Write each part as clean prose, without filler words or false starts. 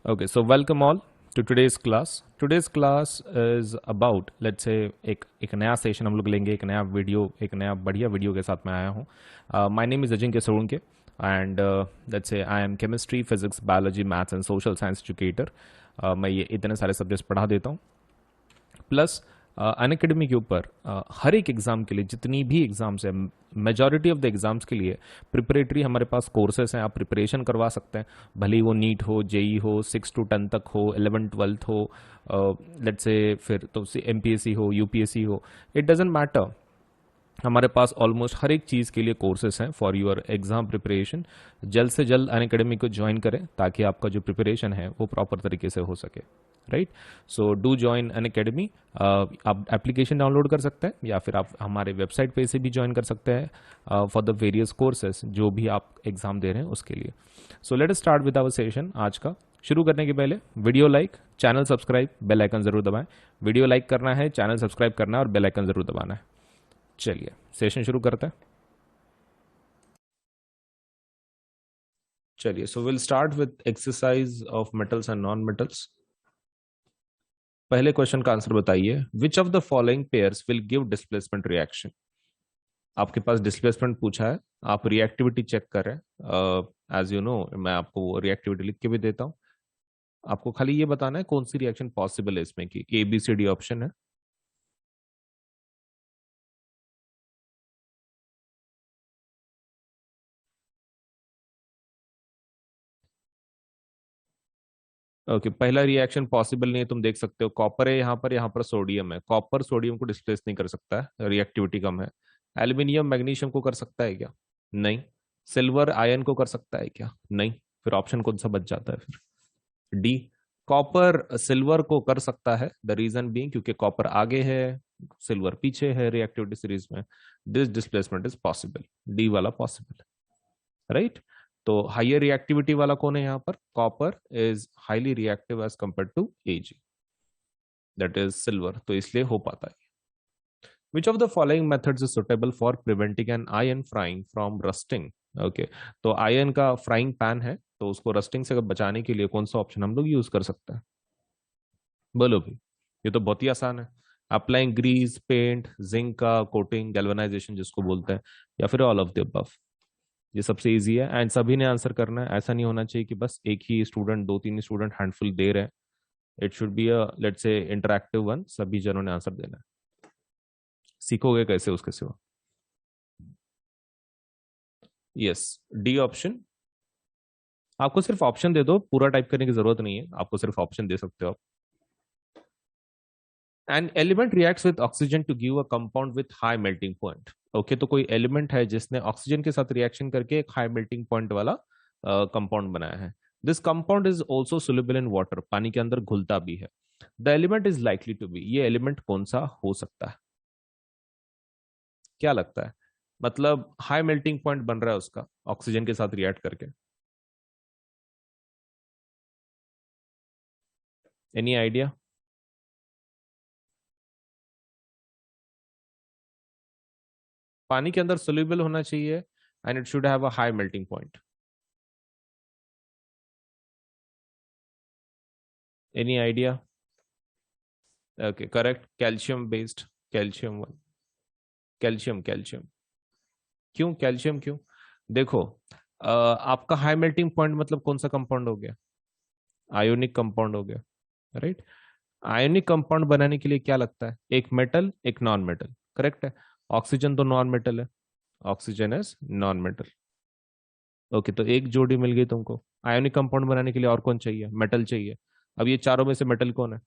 Okay, so welcome all to today's class. Today's class is about, let's say, एक नया session हम लोग लेंगे, एक नया वीडियो, एक नया बढ़िया वीडियो के साथ मैं आया हूँ. My name is Ajinkya Solanke and let's say I am chemistry, physics, biology, maths and social science educator. मैं ये इतने सारे सब्जेक्ट्स पढ़ा देता हूँ. प्लस अनअकैडमी के ऊपर हर एक एग्ज़ाम के लिए जितनी भी एग्ज़ाम्स है, मेजॉरिटी ऑफ द एग्ज़ाम्स के लिए प्रिपरेटरी हमारे पास कोर्सेस हैं. आप प्रिपरेशन करवा सकते हैं, भले ही वो नीट हो, जेई हो, 6 to 10 तक हो, 11th 12th हो, लेट्स से फिर तो एमपीएससी हो, यूपीएससी हो, इट डजेंट मैटर. हमारे पास ऑलमोस्ट हर एक चीज़ के लिए कोर्सेस हैं फॉर योर एग्ज़ाम प्रिपरेशन. जल्द से जल्द अनअकैडमी को ज्वाइन करें ताकि आपका जो प्रिपरेशन है वो प्रॉपर तरीके से हो सके. Right, so do join Unacademy. आप एप्लीकेशन डाउनलोड कर सकते हैं या फिर आप हमारे वेबसाइट पे से भी ज्वाइन कर सकते हैं फॉर द वेरियस कोर्सेज जो भी आप एग्ज़ाम दे रहे हैं उसके लिए. So let us start with our session. आज का शुरू करने के पहले video like, channel subscribe, bell icon ज़रूर दबाएं. वीडियो लाइक करना है, चैनल सब्सक्राइब करना है और बेल आइकन ज़रूर दबाना है. चलिए सेशन शुरू करते हैं. चलिए, so will start with exercise of metals and non metals. पहले क्वेश्चन का आंसर बताइए. विच of the following pairs will give displacement reaction. आपके पास डिस्प्लेसमेंट पूछा है, आप रिएक्टिविटी चेक कर रहे हैं. एज यू नो, मैं आपको वो रिएक्टिविटी लिख के भी देता हूं. आपको खाली ये बताना है कौन सी रिएक्शन पॉसिबल है इसमें की. A B C D option है. ओके, पहला रिएक्शन पॉसिबल नहीं है. तुम देख सकते हो कॉपर है यहाँ पर सोडियम है. कॉपर सोडियम को डिस्प्लेस नहीं कर सकता है, रिएक्टिविटी कम है. एल्यूमिनियम मैग्नीशियम को कर सकता है क्या? नहीं. सिल्वर आयन को कर सकता है क्या? नहीं. फिर ऑप्शन कौन सा बच जाता है फिर? डी. कॉपर सिल्वर को कर सकता है. द रीजन बीइंग क्योंकि कॉपर आगे है, सिल्वर पीछे है रिएक्टिविटी सीरीज में. This displacement is possible. D वाला पॉसिबल. राइट. तो हाइयर रिएक्टिविटी वाला कौन है यहाँ पर? Copper is highly reactive as compare to Ag, that is silver. तो इसलिए हो पाता है. Which of the following methods is suitable for preventing an iron frying from rusting. Okay, तो आयन का फ्राइंग पैन है, तो उसको रस्टिंग से बचाने के लिए कौन सा ऑप्शन हम लोग यूज कर सकते हैं? बोलो भी. ये तो बहुत ही आसान है. अप्लाइंग ग्रीस, पेंट, जिंक का कोटिंग, गैल्वेनाइजेशन जिसको बोलते हैं, या फिर ऑल ऑफ द अबव. ये सबसे इजी है एंड सभी ने आंसर करना है. ऐसा नहीं होना चाहिए कि बस एक ही स्टूडेंट, दो तीन स्टूडेंट हैंडफुल दे रहे हैं. It should be a let's say interactive one. सभी जनों ने आंसर देना है. सीखोगे कैसे उसके सिवा? Yes, D option. आपको सिर्फ ऑप्शन दे दो, पूरा टाइप करने की जरूरत नहीं है. आपको सिर्फ ऑप्शन दे सकते हो आप. An element reacts with oxygen to give a compound with high melting point. Okay, तो कोई एलिमेंट है जिसने ऑक्सीजन के साथ रिएक्शन करके एक हाई मेल्टिंग पॉइंट वाला कंपाउंड बनाया है. This compound is also soluble in water. पानी के अंदर घुलता भी है. The element is likely to be. ये एलिमेंट कौन सा हो सकता है? क्या लगता है? मतलब हाई मेल्टिंग पॉइंट बन रहा है उसका ऑक्सीजन के साथ रिएक्ट करके. Any idea? पानी के अंदर सोल्यूबल होना चाहिए and it should have a high melting point. Any idea? Okay, correct. Calcium based. Calcium one. Calcium, calcium. क्यों कैल्शियम क्यों? देखो, आपका हाई मेल्टिंग पॉइंट मतलब कौन सा कंपाउंड हो गया? आयोनिक कंपाउंड हो गया. राइट. आयोनिक कंपाउंड बनाने के लिए क्या लगता है? एक मेटल, एक नॉन मेटल. करेक्ट है. ऑक्सीजन तो नॉन मेटल है. Oxygen is non metal. Okay, तो एक जोड़ी मिल गई तुमको. आयोनिक कंपाउंड बनाने के लिए और कौन चाहिए? मेटल चाहिए. अब ये चारों में से मेटल कौन है?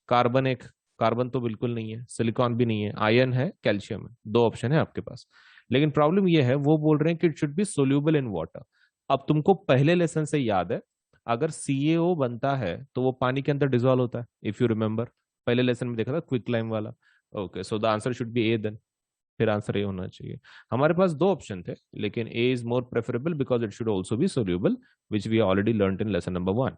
कार्बन एक. कार्बन तो बिल्कुल नहीं है. सिलिकॉन भी नहीं है. आयन है, कैल्शियम है. दो ऑप्शन है आपके पास. लेकिन प्रॉब्लम ये है, वो बोल रहे हैं कि it should be soluble in water. अब तुमको पहले लेसन से याद है, अगर CaO बनता है तो वो पानी के अंदर डिजोल्व होता है. इफ यू रिमेंबर, पहले लेसन में देखा था क्विक लाइम वाला. Okay, so the answer should be A then. फिर आंसर ए होना चाहिए. हमारे पास दो ऑप्शन थे, लेकिन A is more preferable because it should also be soluble, which we already learn in lesson number 1.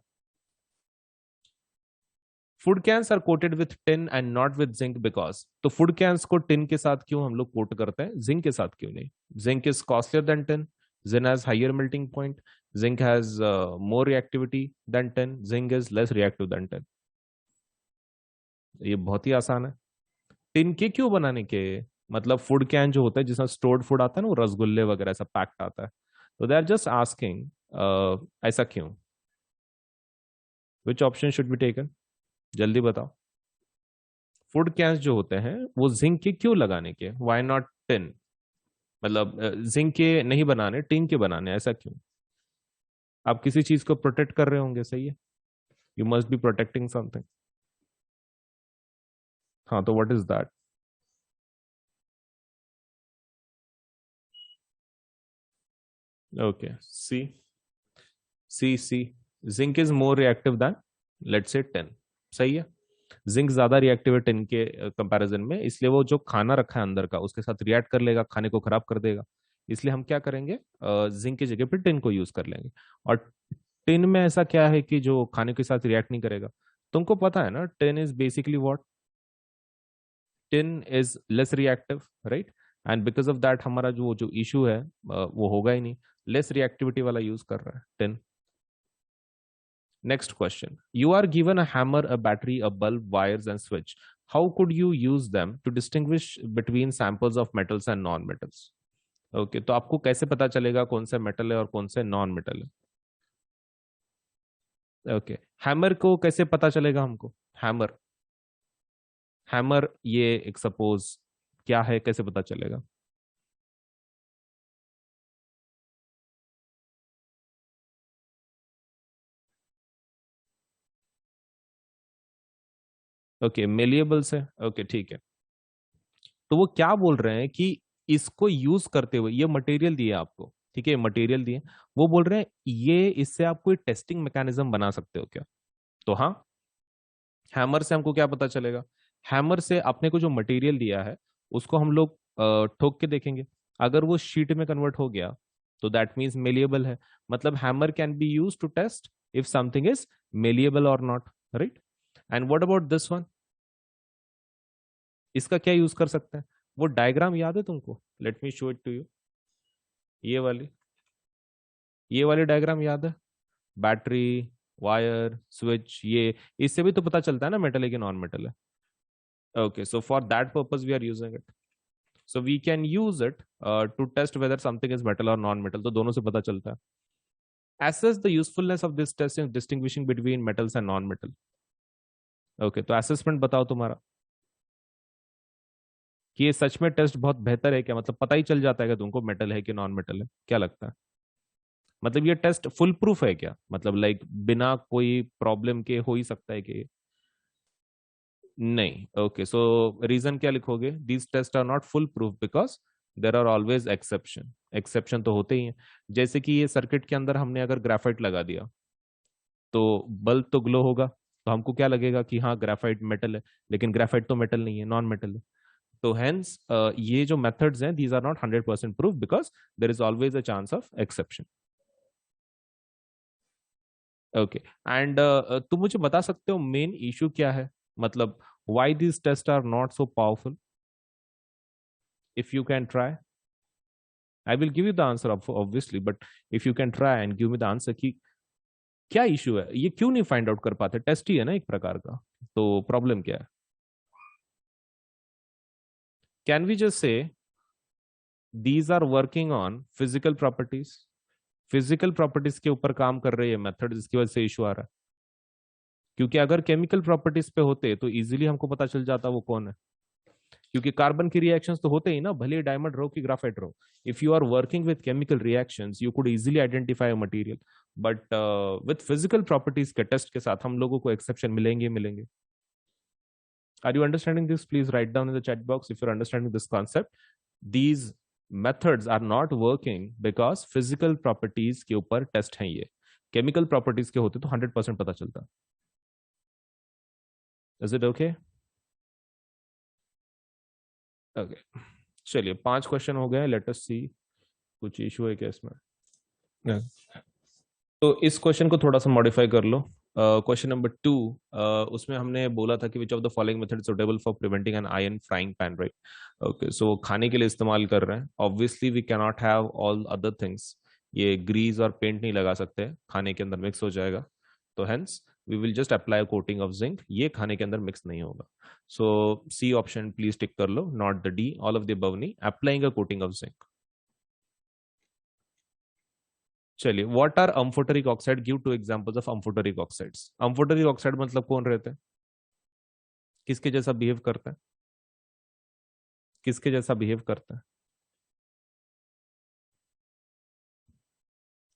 Food cans are coated with tin and not with zinc because. तो food cans को tin के साथ क्यों हम लोग coat करते हैं, zinc के साथ क्यों नहीं? Zinc is costlier than tin. Zinc has higher melting point. Zinc has more reactivity than tin. Zinc is less reactive than tin. ये बहुत ही आसान है। टिन के क्यों बनाने के? मतलब फूड कैन जो होता है जिसमें स्टोर्ड फूड आता है ना, वो रसगुल्ले वगैरह ऐसा पैक्ड आता है, तो दे आर जस्ट आस्किंग ऐसा क्यों? Which option should be taken? जल्दी बताओ। फूड कैंस जो होते हैं वो जिंक के क्यों लगाने के? Why not tin? मतलब जिंक के नहीं बनाने, टिन के बनाने, ऐसा क्यों? आप किसी चीज को प्रोटेक्ट कर रहे होंगे, सही है? You must be protecting something. हाँ, तो what is that? Okay, see see see zinc is more reactive than, let's say, tin. सही है। जिंक ज्यादा रिएक्टिव है टिन के कंपैरिजन में, इसलिए वो जो खाना रखा है अंदर का उसके साथ रिएक्ट कर लेगा, खाने को खराब कर देगा। इसलिए हम क्या करेंगे, जिंक की जगह पे टिन को यूज कर लेंगे। और टिन में ऐसा क्या है कि जो खाने के साथ रिएक्ट नहीं करेगा? तुमको पता है ना, tin is basically what? Tin is less reactive, right? And because of that हमारा जो जो इशू है वो होगा ही नहीं। लेस रिएक्टिविटी वाला यूज कर रहा है tin. Next question. You are given a hammer, a battery, a bulb, wires, and switch. How could you use them to distinguish between samples of metals and non-metals? Okay, तो आपको कैसे पता चलेगा कौन सा मेटल है और कौन सा नॉन मेटल है? ओके, हैमर को कैसे पता चलेगा हमको? हैमर, हैमर ये एक सपोज क्या है, कैसे पता चलेगा? ओके, मेलिएबल से। ओके, ठीक है। तो वो क्या बोल रहे हैं कि इसको यूज करते हुए, ये मटेरियल दिए आपको, ठीक है, मटेरियल दिए, वो बोल रहे हैं ये इससे आप कोई टेस्टिंग मैकेनिज्म बना सकते हो क्या? तो हाँ, हैमर से हमको क्या पता चलेगा? हैमर से अपने को जो मटेरियल दिया है उसको हम लोग ठोक के देखेंगे। अगर वो शीट में कन्वर्ट हो गया तो दैट मीन्स मेलिएबल है। मतलब hammer can be use to test if something is malleable और not, right? And what about this one? इसका क्या यूज कर सकते हैं? वो डायग्राम याद है तुमको? Let me show it to you. ये वाली, ये वाली डायग्राम याद है? बैटरी, वायर, स्विच, ये इससे भी तो पता चलता है ना मेटल है कि नॉन मेटल है। Okay, so for that purpose we are using it. So we can use it to test whether something is metal और नॉन मेटल, तो दोनों से पता चलता है। Assess the usefulness of this test in distinguishing between metals and non metal. Okay, तो assessment बताओ तुम्हारा कि ये सच में टेस्ट बहुत बेहतर है क्या? मतलब पता ही चल जाता है कि तुमको मेटल है कि नॉन मेटल है, क्या लगता है? मतलब ये टेस्ट फुल प्रूफ है क्या? मतलब लाइक बिना कोई प्रॉब्लम के हो ही सकता है कि? नहीं। ओके, सो रीजन क्या लिखोगे? These test are not full proof because there are always exception. Exception तो होते ही हैं। जैसे कि ये सर्किट के अंदर हमने अगर ग्राफाइट लगा दिया तो बल्ब तो ग्लो होगा, तो हमको क्या लगेगा कि हाँ ग्राफाइट मेटल है, लेकिन ग्राफाइट तो मेटल नहीं है, नॉन मेटल है। तो हेंस ये जो मेथड्स हैं these are not 100% proof because there is always a chance of exception. Okay, and तुम मुझे बता सकते हो मेन इशू क्या है? मतलब why this test are not so powerful? If you can try, I will give you the answer obviously, but if you can try and give me the answer कि क्या इशू है, ये क्यों नहीं find out कर पाते? Test ही है ना एक प्रकार का, तो प्रॉब्लम क्या है? Can we just say these are working on physical properties? Physical properties के ऊपर काम कर रही है मेथड, जिसकी वजह से इशू आ रहा है। क्योंकि अगर केमिकल प्रॉपर्टीज पे होते तो इजीली हमको पता चल जाता वो कौन है। क्योंकि कार्बन की रिएक्शंस तो होते ही ना, भले डायमंड रहो कि ग्राफाइट रहो। If you are working with chemical reactions you could easily identify a material. But with physical properties के टेस्ट के साथ हम लोगों को एक्सेप्शन मिलेंगे मिलेंगे। Are you understanding this? Please write down in the chat box if you are understanding this concept. These methods are not working because physical properties के ऊपर टेस्ट हैं ये। केमिकल प्रॉपर्टीज के होते तो 100% पता चलता। Is it okay? ओके, चलिए 5 क्वेश्चन हो गए, लेट अस सी कुछ इशू है क्या इसमें। Yeah. तो इस क्वेश्चन को थोड़ा सा मॉडिफाई कर लो। क्वेश्चन नंबर 2, उसमें हमने बोला था कि which of the following method suitable for preventing an iron frying pan, right? Okay, so खाने के लिए इस्तेमाल कर रहे हैं, obviously we cannot have all other things ये ग्रीस और पेंट नहीं लगा सकते, खाने के अंदर मिक्स हो जाएगा। तो hence we will just apply coating of zinc, ये खाने के अंदर मिक्स नहीं होगा। सो सी ऑप्शन प्लीज टिक कर लो, not the D, all of the above नहीं, applying a coating of zinc. चलिए, what are amphoteric oxide, give two examples of amphoteric oxides. Amphoteric oxide मतलब कौन रहते हैं, किसके जैसा बिहेव करते हैं, किसके जैसा बिहेव करते हैं?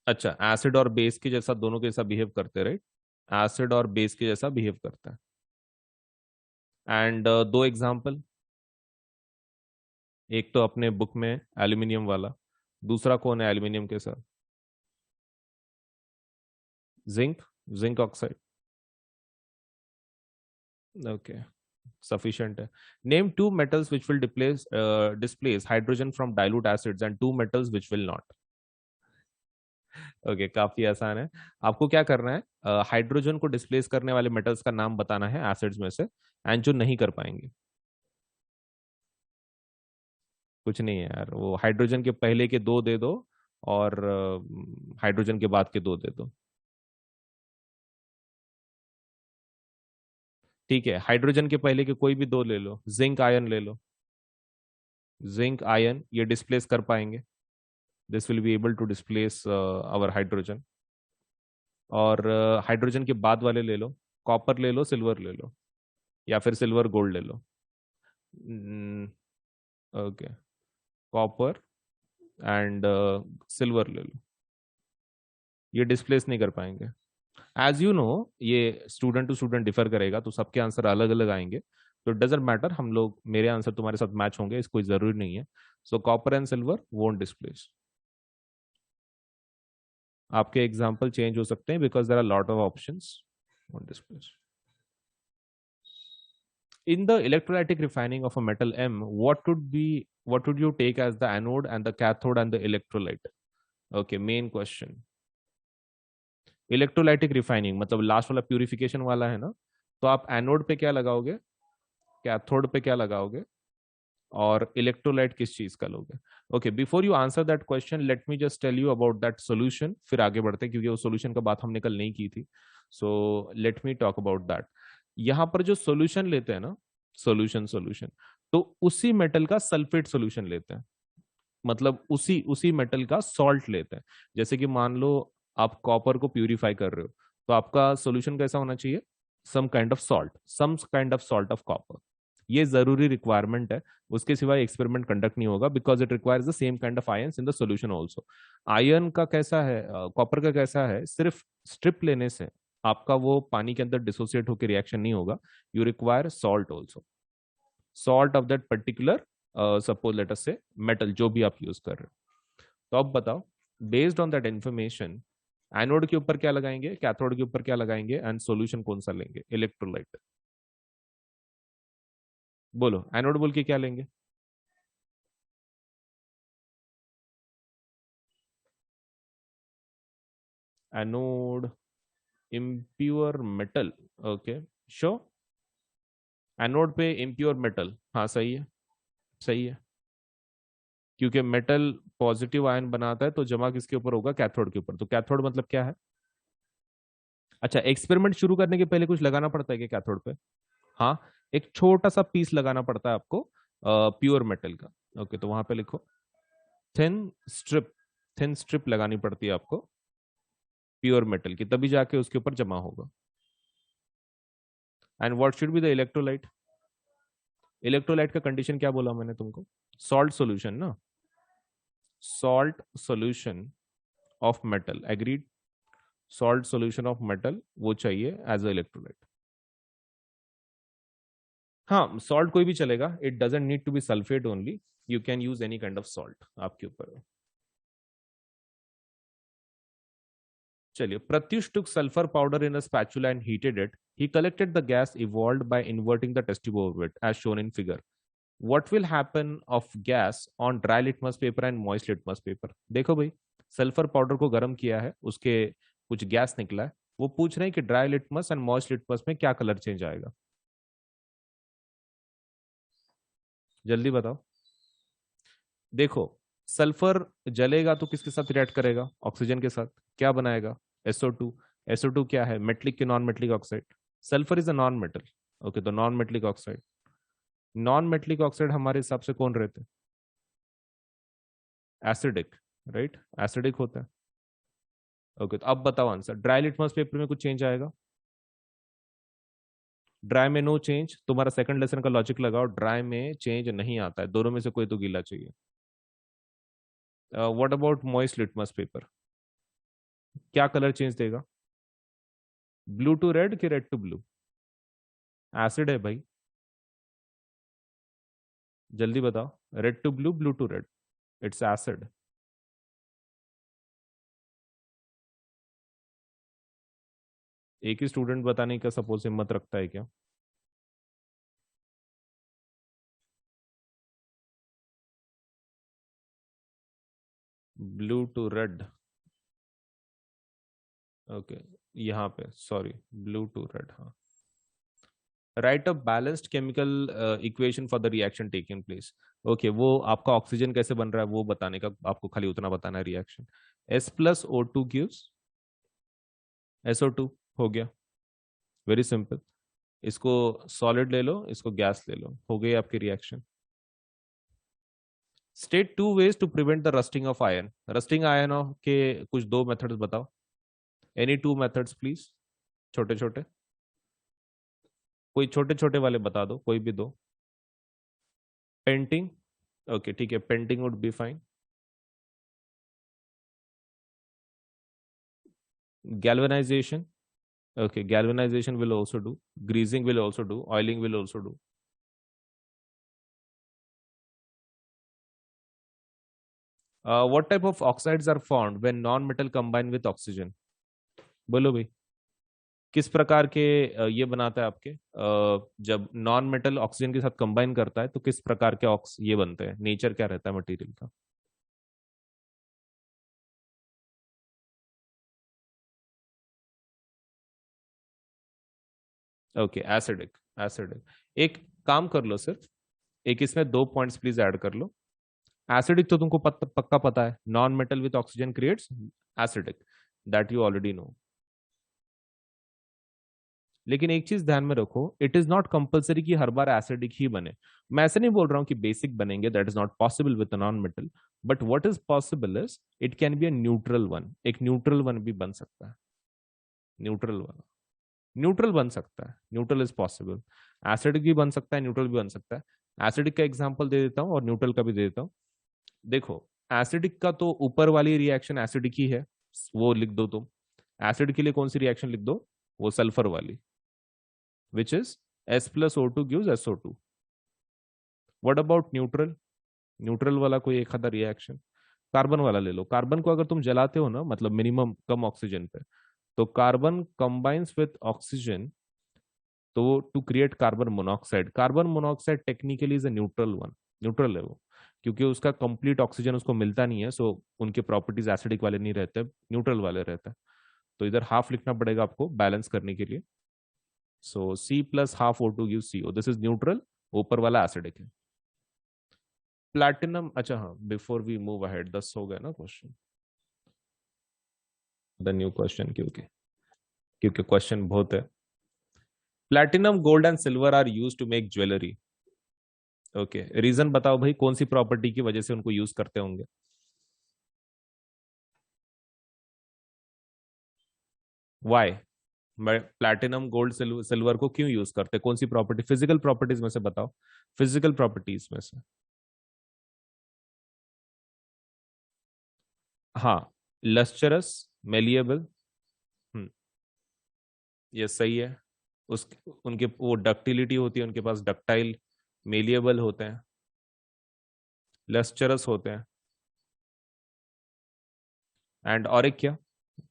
अच्छा, एसिड और बेस के जैसा, दोनों के जैसा बिहेव करते, राइट? एसिड और बेस के जैसा बिहेव करते हैं। एंड दो एग्जांपल, एक तो अपने बुक में एल्यूमिनियम वाला, दूसरा कौन है एल्यूमिनियम के साथ? Zinc, zinc oxide. Okay, sufficient है। Name two metals which will displace hydrogen from dilute acids and two metals which will not. Okay, काफी आसान है। आपको क्या करना है, हाइड्रोजन को डिस्प्लेस करने वाले मेटल्स का नाम बताना है एसिड्स में से, एंड जो नहीं कर पाएंगे। कुछ नहीं है यार, वो हाइड्रोजन के पहले के दो दे दो और हाइड्रोजन के बाद के दो दे दो। ठीक है, हाइड्रोजन के पहले के कोई भी दो ले लो, जिंक आयन ले लो, जिंक आयन ये डिस्प्लेस कर पाएंगे, this will be able to displace our hydrogen. और हाइड्रोजन के बाद वाले ले लो, कॉपर ले लो, सिल्वर ले लो, या फिर सिल्वर गोल्ड ले लो। ओके, कॉपर एंड सिल्वर ले लो, ये डिस्प्लेस नहीं कर पाएंगे। एज यू नो, ये स्टूडेंट टू स्टूडेंट डिफर करेगा, तो सबके आंसर अलग अलग आएंगे। तो डजेंट मैटर, हम लोग, मेरे आंसर तुम्हारे साथ मैच होंगे, इसको कोई जरूरी नहीं है। So copper and silver won't displace. आपके एग्जाम्पल चेंज हो सकते हैं because there are lot of options, won't displace. In the electrolytic refining of a metal M, what would you take as the anode and the cathode and the electrolyte? Okay, main question. Electrolytic refining मतलब last वाला purification वाला है ना, तो आप anode पे क्या लगाओगे, कैथोड पे क्या लगाओगे, और इलेक्ट्रोलाइट किस चीज का लोगे? Okay, before you answer that question, let me just tell you about that solution, फिर आगे बढ़ते हैं क्योंकि वो सोल्यूशन का बात हमने कल नहीं की थी। सो let me talk about that. यहाँ पर जो सोल्यूशन लेते हैं ना, सोल्यूशन, तो उसी मेटल का सल्फेट सोल्यूशन लेते हैं, मतलब उसी उसी मेटल का सॉल्ट लेते हैं। जैसे कि मान लो आप कॉपर को प्यूरिफाई कर रहे हो, तो आपका सोल्यूशन कैसा होना चाहिए, some kind of salt of copper. ये जरूरी रिक्वायरमेंट है, उसके सिवाय एक्सपेरिमेंट कंडक्ट नहीं होगा, because it requires the same kind of ions in the solution also. Ion का कैसा है, कॉपर का कैसा है, सिर्फ स्ट्रिप लेने से आपका वो पानी के अंदर डिसोसिएट होकर रिएक्शन नहीं होगा, you require salt also, salt of that particular suppose let us से मेटल जो भी आप यूज कर रहे हो। तो अब बताओ, based on that information, anode के ऊपर क्या लगाएंगे, कैथोड के ऊपर क्या लगाएंगे, एंड सॉल्यूशन कौन सा लेंगे, इलेक्ट्रोलाइट। बोलो, एनोड बोल के क्या लेंगे? Anode impure metal, okay, show anode पे इम्प्योर मेटल, हाँ सही है, सही है, क्योंकि मेटल पॉजिटिव आयन बनाता है, तो जमा किसके ऊपर होगा, कैथोड के ऊपर। तो कैथोड मतलब क्या है? अच्छा, एक्सपेरिमेंट शुरू करने के पहले कुछ लगाना पड़ता है क्या कैथोड पे? हाँ, एक छोटा सा पीस लगाना पड़ता है आपको प्योर मेटल का। ओके, तो वहां पे लिखो थिन स्ट्रिप, थिन स्ट्रिप लगानी पड़ती है आपको प्योर मेटल की, तभी जाके उसके ऊपर जमा होगा। And what should be the electrolyte? Electrolyte का कंडीशन क्या बोला मैंने तुमको? सॉल्ट सॉल्यूशन ना, salt solution of metal, agreed, salt solution of metal वो चाहिए एज अ इलेक्ट्रोलाइट। हाँ, सॉल्ट कोई भी चलेगा, it doesn't need to be sulphate only, you can use any kind of salt, आपके ऊपर है। चलिए, Pratyush took sulfur powder in a spatula and heated it. He collected the gas evolved by inverting the test tube over it, as shown in figure. What will happen of gas on dry litmus paper and moist litmus paper? देखो भाई, sulphur powder को गर्म किया है, उसके कुछ gas निकला है, वो पूछ रहे हैं कि dry litmus and moist litmus में क्या कलर चेंज आएगा, जल्दी बताओ। देखो, सल्फर जलेगा तो किसके साथ रिएक्ट करेगा? ऑक्सीजन के साथ। क्या बनाएगा? SO2। SO2 क्या है? मेटलिक के non metallic oxide? Sulphur is a non metal. Okay, तो non metallic oxide. Non metallic oxide हमारे हिसाब से कौन रहते हैं? एसिडिक। राइट, एसिडिक होता है। ओके, तो अब बताओ आंसर। ड्राई लिटमस पेपर में कुछ चेंज आएगा? ड्राई में नो चेंज। तुम्हारा सेकंड लेसन का लॉजिक लगाओ, ड्राई में चेंज नहीं आता है, दोनों में से कोई तो गीला चाहिए। What about moist litmus paper? क्या कलर चेंज देगा? ब्लू टू रेड कि रेड टू ब्लू? एसिड है भाई, जल्दी बताओ। Red to blue, blue to red, it's acid. एक ही स्टूडेंट बताने का सपोज हिम्मत रखता है क्या? Blue to red. ओके, यहाँ पे सॉरी, ब्लू टू रेड, हाँ। Right a balanced chemical equation for the reaction taking place. Okay, वो आपका ऑक्सीजन कैसे बन रहा है वो बताने का, आपको खाली उतना बताना है रिएक्शन। S+O2 gives SO2। हो गया, वेरी सिंपल। इसको सॉलिड ले लो, इसको गैस ले लो, हो गई आपकी reaction. State two ways to prevent the rusting of iron. Rusting iron के कुछ दो मेथड्स बताओ। एनी टू मेथड्स प्लीज, छोटे छोटे, कोई छोटे छोटे वाले बता दो, कोई भी दो। पेंटिंग। ओके ठीक है, painting would be fine. Galvanization. Okay, galvanization will also do. Greasing will also do, oiling will also do. What type of oxides are found when non metal combine with oxygen? बोलो भाई, किस प्रकार के ये बनाता है आपके जब नॉन मेटल ऑक्सीजन के साथ कंबाइन करता है तो किस प्रकार के ऑक्स ये बनते हैं? नेचर क्या रहता है मटेरियल का? Okay, acidic. एसिडिक। एक काम कर लो सिर्फ, एक इसमें दो पॉइंट्स प्लीज ऐड कर लो। एसिडिक तो तुमको पक्का पता है, non metal with oxygen creates acidic, that you already know. लेकिन एक चीज ध्यान में रखो, इट इज नॉट कंपलसरी कि हर बार एसिडिक ही बने। मैं ऐसे नहीं बोल रहा हूं कि बेसिक बनेंगे, that is not possible with non metal, but what is possible is it can be a neutral one. एक न्यूट्रल वन भी बन सकता है। न्यूट्रल वन, न्यूट्रल बन सकता है, न्यूट्रल इज पॉसिबल। एसिडिक भी बन सकता है, न्यूट्रल भी बन सकता है। एसिडिक का एग्जांपल दे देता हूँ और न्यूट्रल का भी दे देता हूँ। देखो, एसिडिक का तो ऊपर वाली रिएक्शन एसिडिक ही है, वो लिख दो तुम। एसिड के लिए कौन सी रिएक्शन लिख दो? वो सल्फर वाली, which is S+O2 gives SO2। What about neutral? Neutral वाला कोई एक आधा रिएक्शन, कार्बन वाला ले लो। कार्बन को अगर तुम जलाते हो ना, मतलब मिनिमम कम ऑक्सीजन पे, तो कार्बन कंबाइंस विथ ऑक्सीजन तो to create carbon monoxide. Carbon monoxide technically is a neutral one. Neutral है वो, क्योंकि उसका कंप्लीट ऑक्सीजन उसको मिलता नहीं है, सो उनके प्रॉपर्टीज एसिडिक वाले नहीं रहते, न्यूट्रल वाले रहते हैं। तो इधर हाफ लिखना पड़ेगा आपको बैलेंस करने के लिए। सो C+½ give CO, this is neutral, ऊपर वाला एसिडिक है। प्लैटिनम, अच्छा हाँ, बिफोर वी मूव अहेड, 10 हो गए ना क्वेश्चन। द न्यू क्वेश्चन, क्योंकि क्योंकि क्वेश्चन बहुत है। Platinum, gold and silver are use to make jewellery. Okay, reason बताओ भाई, कौन सी प्रॉपर्टी की वजह से उनको यूज करते होंगे? वाई? प्लैटिनम, गोल्ड, सिल्वर को क्यों यूज करते? कौन सी प्रॉपर्टी, फिजिकल प्रॉपर्टीज में से बताओ, फिजिकल प्रॉपर्टीज में से। हाँ, लस्चरस, मेलिएबल। हम्म, ये सही है। उस उनके वो डक्टिलिटी होती है उनके पास, डक्टाइल, मेलिएबल होते हैं, लस्चरस होते हैं, एंड और एक क्या,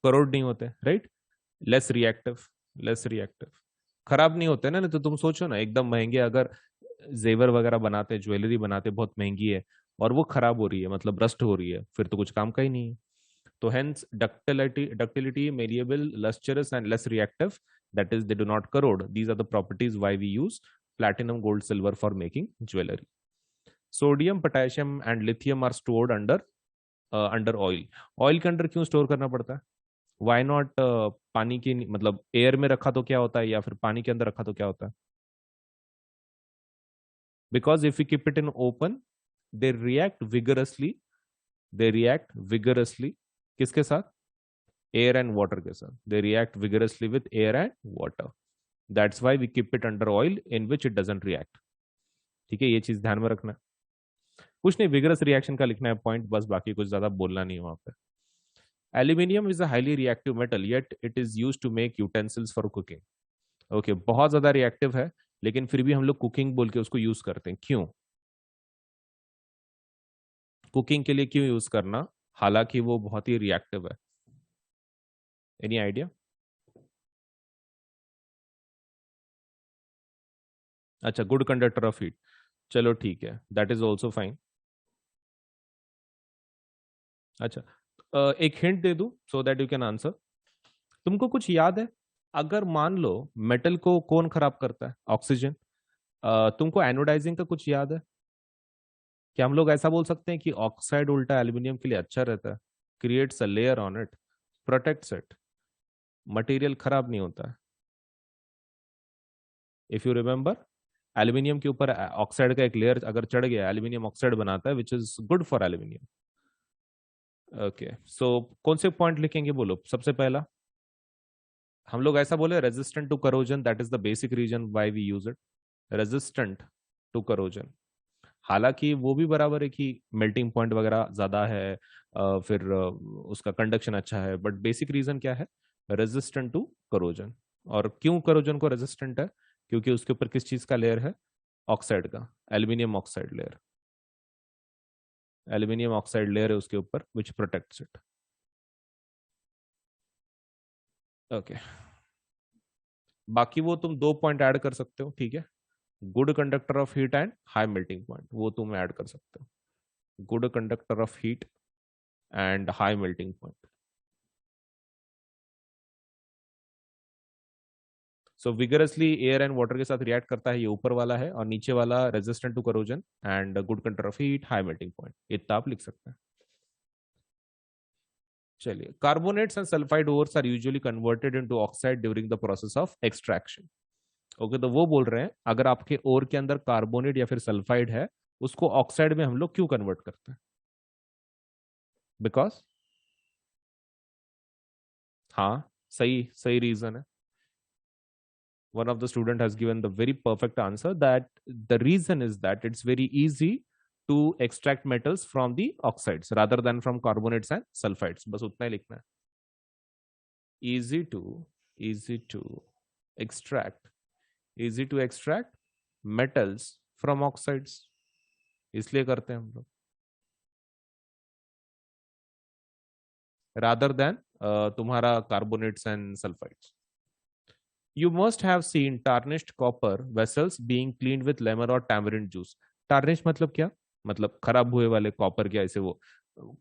करोड नहीं होते, right. Less reactive, less reactive. खराब नहीं होते ना, नहीं तो तुम सोचो ना, एकदम महंगे अगर जेवर वगैरह बनाते, ज्वेलरी बनाते, बहुत महंगी है, और वो खराब हो रही है, मतलब रस्ट हो रही है, फिर तो कुछ काम का ही नहीं है। तो hence ductility, malleable, lustrous and less reactive, that is they do not corrode. These are the properties why we use platinum, gold, silver for making jewelry. Sodium, potassium and lithium are stored under under oil. Oil के अंदर क्यों store करना पड़ता है? Why not पानी की, मतलब air में रखा तो क्या होता है, या फिर पानी के अंदर रखा तो क्या होता है? Because if you keep it in open, they react vigorously, they react vigorously किसके साथ? एयर एंड वाटर के साथ। They react vigorously with air and water. That's why we keep it under oil in which it doesn't react. ठीक है, ये चीज ध्यान में रखना। कुछ नहीं, विगरस रिएक्शन का लिखना है पॉइंट बस, बाकी कुछ ज्यादा बोलना नहीं है वहां पे। Aluminium is a highly reactive metal yet it is used to make utensils for cooking. Okay, बहुत ज्यादा रिएक्टिव है, लेकिन फिर भी हम लोग कुकिंग बोल के उसको यूज करते हैं, क्यों? कुकिंग के लिए क्यों यूज करना, हालांकि वो बहुत ही रिएक्टिव है? Any idea? अच्छा, गुड कंडक्टर ऑफ हीट। चलो ठीक है, दैट इज ऑल्सो फाइन। अच्छा, एक हिंट दे दूं सो दैट यू कैन आंसर। तुमको कुछ याद है? अगर मान लो मेटल को कौन खराब करता है? ऑक्सीजन। तुमको एनोडाइजिंग का कुछ याद है? क्या हम लोग ऐसा बोल सकते हैं कि ऑक्साइड उल्टा एल्यूमिनियम के लिए अच्छा रहता है? Creates a layer on it, protects it, material खराब नहीं होता है। इफ यू रिमेंबर, एल्यूमिनियम के ऊपर ऑक्साइड का एक लेयर अगर चढ़ गया, एल्यूमिनियम ऑक्साइड बनाता है, which is good for aluminium. Okay, so कौन से पॉइंट लिखेंगे बोलो सबसे पहला? हम लोग ऐसा बोले, resistant to corrosion, that is the basic reason why we use it. Resistant to corrosion. हालांकि वो भी बराबर है कि मेल्टिंग पॉइंट वगैरह ज्यादा है, फिर उसका कंडक्शन अच्छा है, बट बेसिक रीजन क्या है? Resistant to corrosion. और क्यों करोजन को रेजिस्टेंट है? क्योंकि उसके ऊपर किस चीज का लेयर है? ऑक्साइड का, aluminium oxide layer. Aluminium oxide layer है उसके ऊपर, विच प्रोटेक्ट्स इट। ओके, बाकी वो तुम दो पॉइंट ऐड कर सकते हो, ठीक है? Good conductor of heat and high melting point, वो तुम ऐड कर सकते हो। Good conductor of heat and high melting point. So vigorously air and water के साथ रिएक्ट करता है, ये ऊपर वाला है, और नीचे वाला resistant to corrosion and good conductor of heat, high melting point, इतना आप लिख सकते हैं। चलिए, carbonates and sulphide ores are usually converted into oxide during the process of extraction. Okay, तो वो बोल रहे हैं अगर आपके ओर के अंदर कार्बोनेट या फिर सल्फाइड है, उसको ऑक्साइड में हम लोग क्यों कन्वर्ट करते हैं? बिकॉज, हाँ, सही सही रीजन है। One of the student has given the very perfect answer that the reason is that it's very easy to extract metals from the oxides rather than from carbonates and sulfides. बस उतना ही लिखना है। easy to easy to extract easy to extract metals from oxides, इसलिए करते हैं हम लोग, rather than तुम्हारा carbonates and sulfides. You must have seen tarnished copper vessels being cleaned with lemon or tamarind juice. Tarnish मतलब क्या? मतलब खराब हुए वाले कॉपर के, ऐसे वो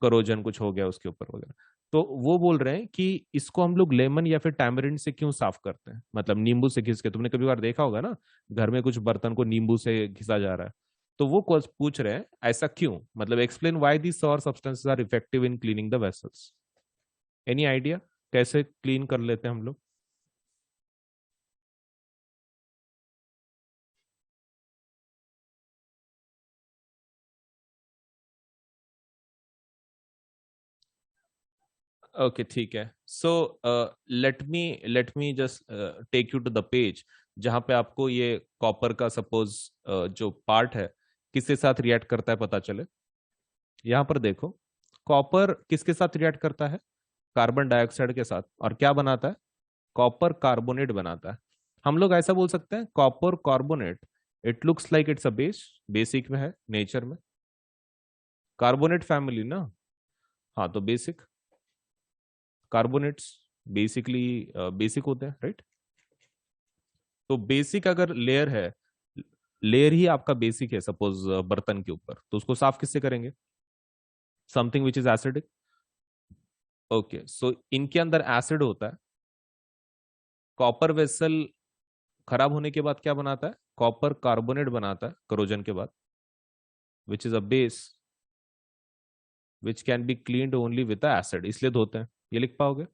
करोजन कुछ हो गया उसके ऊपर वगैरह। तो वो बोल रहे हैं कि इसको हम लोग लेमन या फिर टैमरिंड से क्यों साफ करते हैं, मतलब नींबू से घिस के। तुमने कभी बार देखा होगा ना, घर में कुछ बर्तन को नींबू से घिसा जा रहा है। तो वो पूछ रहे हैं ऐसा क्यों, मतलब explain why these sour substances are effective in cleaning the vessels. Any idea कैसे क्लीन कर लेते हैं हम लोग? ओके, ठीक है। So let me just take you to the page जहां पे आपको ये कॉपर का सपोज जो पार्ट है किसके साथ रिएक्ट करता है पता चले। यहां पर देखो, कॉपर किसके साथ रिएक्ट करता है? कार्बन डाइऑक्साइड के साथ, और क्या बनाता है? कॉपर कार्बोनेट बनाता है। हम लोग ऐसा बोल सकते हैं, copper carbonate, it looks like it's a base, basic में है नेचर में, कार्बोनेट फैमिली ना। हाँ, तो बेसिक, कार्बोनेट्स बेसिकली बेसिक होते हैं, राइट? तो बेसिक अगर लेयर है, लेयर ही आपका बेसिक है सपोज बर्तन के ऊपर, तो उसको साफ किससे करेंगे? Something which is acidic. Okay, so इनके अंदर एसिड होता है। कॉपर वेसल खराब होने के बाद क्या बनाता है? कॉपर कार्बोनेट बनाता है करोजन के बाद। विच is a base which can be cleaned only with acid, इसलिए धोते हैं। ये लिख पाओगे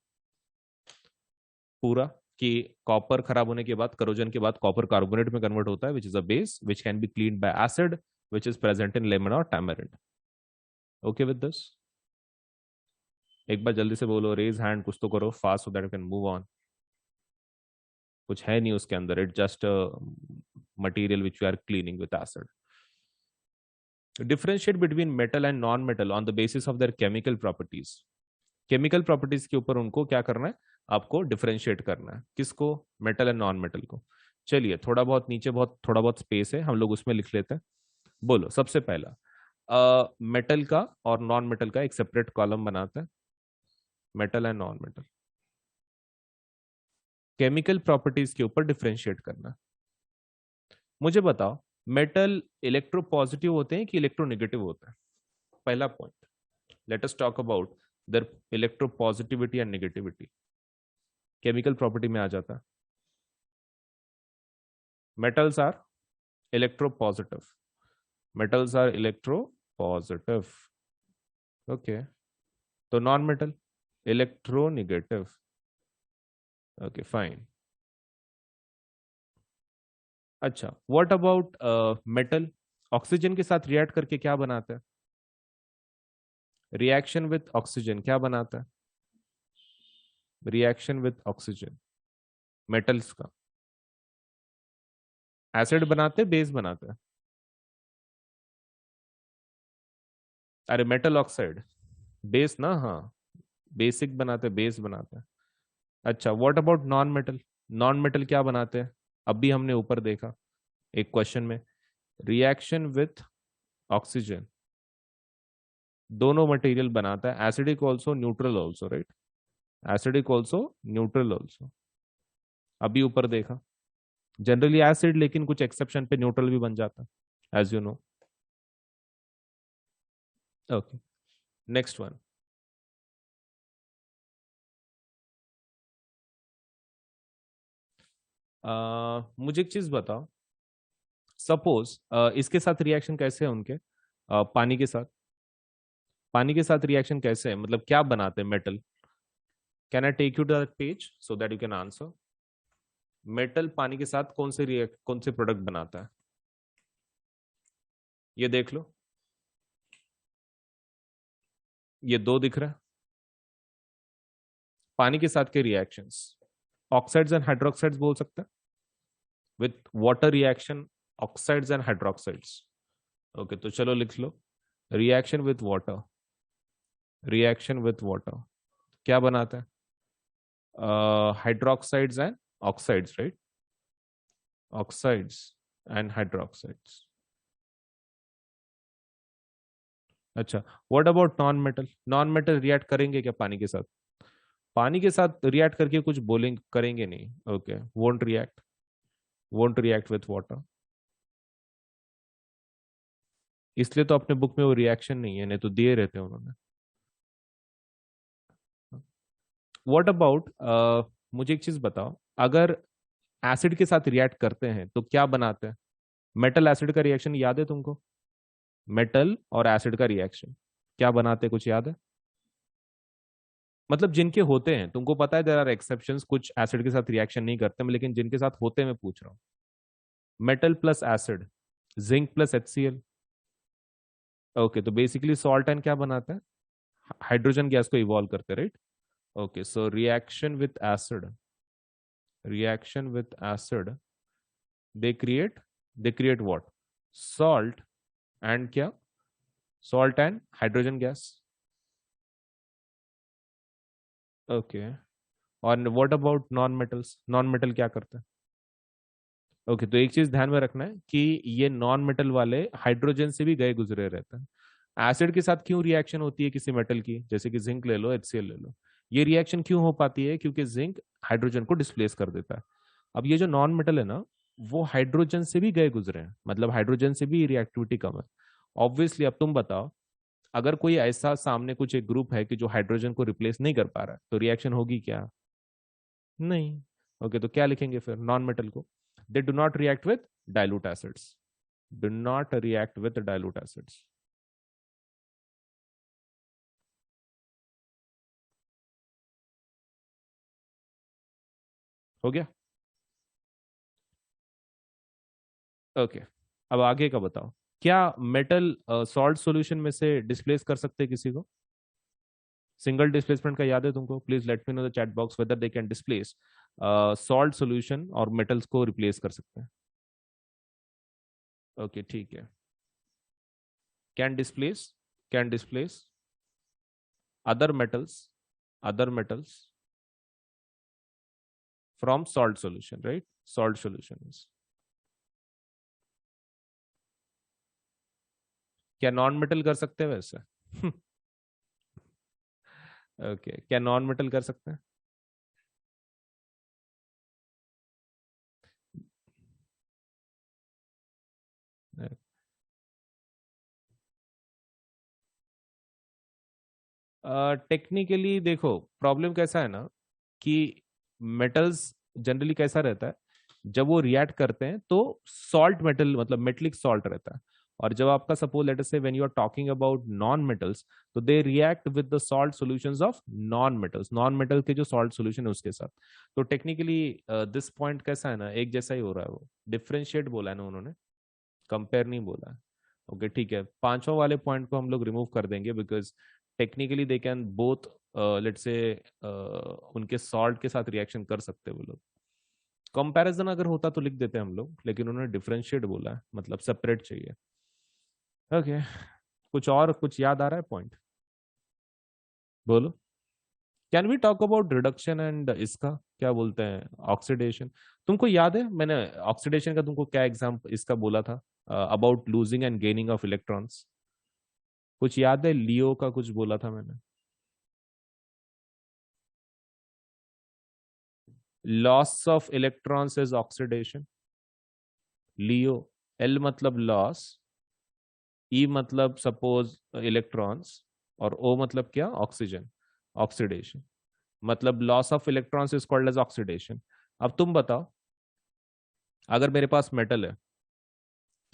पूरा कि कॉपर खराब होने के बाद, करोजन के बाद कॉपर कार्बोनेट में कन्वर्ट होता है, which is a base which can be cleaned bye acid which is present in lemon और टैमरिंड। Okay with this? एक बार जल्दी से बोलो, रेज हैंड, कुछ तो करो fast so that you can move on. कुछ है नहीं उसके अंदर, it just material which you are cleaning with acid. Differentiate between metal and non metal on the basis of their chemical properties. Chemical properties के ऊपर उनको क्या करना है, आपको डिफरेंशिएट करना है। किसको? मेटल एंड नॉन मेटल को। चलिए थोड़ा बहुत नीचे, बहुत थोड़ा बहुत स्पेस है, हम लोग उसमें लिख लेते हैं। बोलो सबसे पहला, मेटल का और नॉन मेटल का एक सेपरेट कॉलम बनाते हैं, metal and non metal. Chemical properties के ऊपर डिफरेंशिएट करना। मुझे बताओ, मेटल इलेक्ट्रो पॉजिटिव होते हैं कि इलेक्ट्रो नेगेटिव होते हैं? पहला point, let us talk about their electropositivity and negativity. Chemical property में आ जाता है। Metals are electropositive, metals are electropositive, okay. तो non metal electronegative, okay fine. अच्छा, व्हाट अबाउट मेटल? ऑक्सीजन के साथ रिएक्ट करके क्या बनाता है? रिएक्शन विथ ऑक्सीजन क्या बनाता है? रिएक्शन विथ ऑक्सीजन मेटल्स का एसिड बनाते, बेस बनाते हैं? अरे मेटल ऑक्साइड बेस ना, हाँ बेसिक बनाते, बेस बनाते हैं। अच्छा, what about non metal? Non metal क्या बनाते हैं? अभी हमने ऊपर देखा एक क्वेश्चन में, रिएक्शन विथ ऑक्सीजन, दोनों मटेरियल बनाता है, acidic also neutral also, right? Acidic also neutral also. अभी ऊपर देखा जनरली एसिड, लेकिन कुछ एक्सेप्शन पे न्यूट्रल भी बन जाता है, as you know. Okay, next one. मुझे एक चीज बताओ, सपोज इसके साथ रिएक्शन कैसे है उनके, पानी के साथ? पानी के साथ रिएक्शन कैसे है, मतलब क्या बनाते हैं metal? Can I take you to that page so that you can answer? Metal पानी के साथ कौन से प्रोडक्ट बनाता है? ये देख लो, ये दो दिख रहा है पानी के साथ के रिएक्शंस। ऑक्साइड्स एंड हाइड्रोक्साइड्स बोल सकते हैं, with water reaction, oxides and hydroxides. Okay, तो चलो लिख लो, reaction with water, reaction with water क्या बनाता है? Hydroxides and oxides, right? Oxides and hydroxides. अच्छा, what about non metal? Non metal react करेंगे क्या पानी के साथ? पानी के साथ रिएक्ट करके कुछ बोलेंगे, करेंगे नहीं, okay, won't react, won't react with water. इसलिए तो अपने बुक में वो रिएक्शन नहीं है, नहीं तो दिए रहते हैं उन्होंने। व्हाट अबाउट, मुझे एक चीज बताओ, अगर एसिड के साथ रिएक्ट करते हैं तो क्या बनाते हैं? मेटल एसिड का रिएक्शन याद है तुमको? मेटल और एसिड का रिएक्शन क्या बनाते हैं, कुछ याद है? मतलब जिनके होते हैं, तुमको पता है देयर आर एक्सेप्शंस, कुछ एसिड के साथ रिएक्शन नहीं करते, लेकिन जिनके साथ होते हैं मैं पूछ रहा हूँ। Metal plus acid, zinc plus HCl। Okay, तो बेसिकली सॉल्ट एंड क्या बनाता है? हाइड्रोजन गैस को इवॉल्व करते, right? Okay, so reaction with acid, reaction with acid, they create, they create what? Salt and क्या? Salt and hydrogen gas. Okay, और what about non metals? Non metal क्या करते हैं? ओके, तो एक चीज ध्यान में रखना है कि ये नॉन मेटल वाले हाइड्रोजन से भी गए गुजरे रहते हैं। एसिड के साथ क्यों रिएक्शन होती है किसी मेटल की, जैसे कि जिंक ले लो, HCl ले लो, ये रिएक्शन क्यों हो पाती है? क्योंकि जिंक हाइड्रोजन को डिस्प्लेस कर देता है। अब ये जो नॉन मेटल है ना, वो हाइड्रोजन से भी गए गुजरे हैं, मतलब हाइड्रोजन से भी रिएक्टिविटी कम है। ऑब्वियसली अब तुम बताओ, अगर कोई ऐसा सामने कुछ एक ग्रुप है कि जो हाइड्रोजन को रिप्लेस नहीं कर पा रहा है, तो रिएक्शन होगी क्या? नहीं। ओके, तो क्या लिखेंगे फिर नॉन मेटल को? They do not react with dilute acids. Do not react with dilute acids. हो गया। ओके, अब आगे का बताओ। क्या मेटल सॉल्ट सॉल्यूशन में से डिस्प्लेस कर सकते हैं किसी को? सिंगल डिस्प्लेसमेंट का याद है तुमको? Please let me know the chat box whether they can displace salt solution और मेटल्स को रिप्लेस कर सकते हैं। ओके ठीक है। Can displace, can displace other metals, other metals from salt solution, right? Salt solutions. क्या नॉन मेटल कर सकते हैं वैसे? ओके, क्या नॉन मेटल कर सकते हैं? टेक्निकली देखो, प्रॉब्लम कैसा है ना कि मेटल्स जनरली कैसा रहता है, जब वो रिएक्ट करते हैं तो सॉल्ट मेटल मतलब मेटलिक सॉल्ट रहता है। और जब आपका suppose let us say when you are talking about non metals, तो they react with the salt solutions of non metals, non metal के जो सॉल्ट सॉल्यूशन है उसके साथ। तो टेक्निकली दिस पॉइंट कैसा है ना, एक जैसा ही हो रहा है। वो डिफरेंशिएट बोला है ना उन्होंने, कंपेयर नहीं बोला है। ओके ठीक है, पांचों वाले पॉइंट को हम लोग रिमूव कर देंगे because technically they can both let say उनके सॉल्ट के साथ रिएक्शन कर सकते हैं वो लोग। कंपैरिजन अगर होता तो लिख देते हम लोग, लेकिन उन्होंने डिफरेंशिएट बोला है, मतलब सेपरेट चाहिए। ओके, कुछ और कुछ याद आ रहा है पॉइंट? बोलो। Can we talk about reduction and इसका क्या बोलते हैं, ऑक्सीडेशन? तुमको याद है मैंने ऑक्सीडेशन का तुमको क्या एग्जाम्पल इसका बोला था, about losing and gaining of electrons? कुछ याद है? लियो का कुछ बोला था मैंने। Loss of electrons is oxidation. LEO, L मतलब लॉस, ई मतलब सपोज इलेक्ट्रॉन्स, और ओ मतलब क्या, ऑक्सीजन, ऑक्सीडेशन। मतलब loss of electrons is called as oxidation. अब तुम बताओ, अगर मेरे पास मेटल है,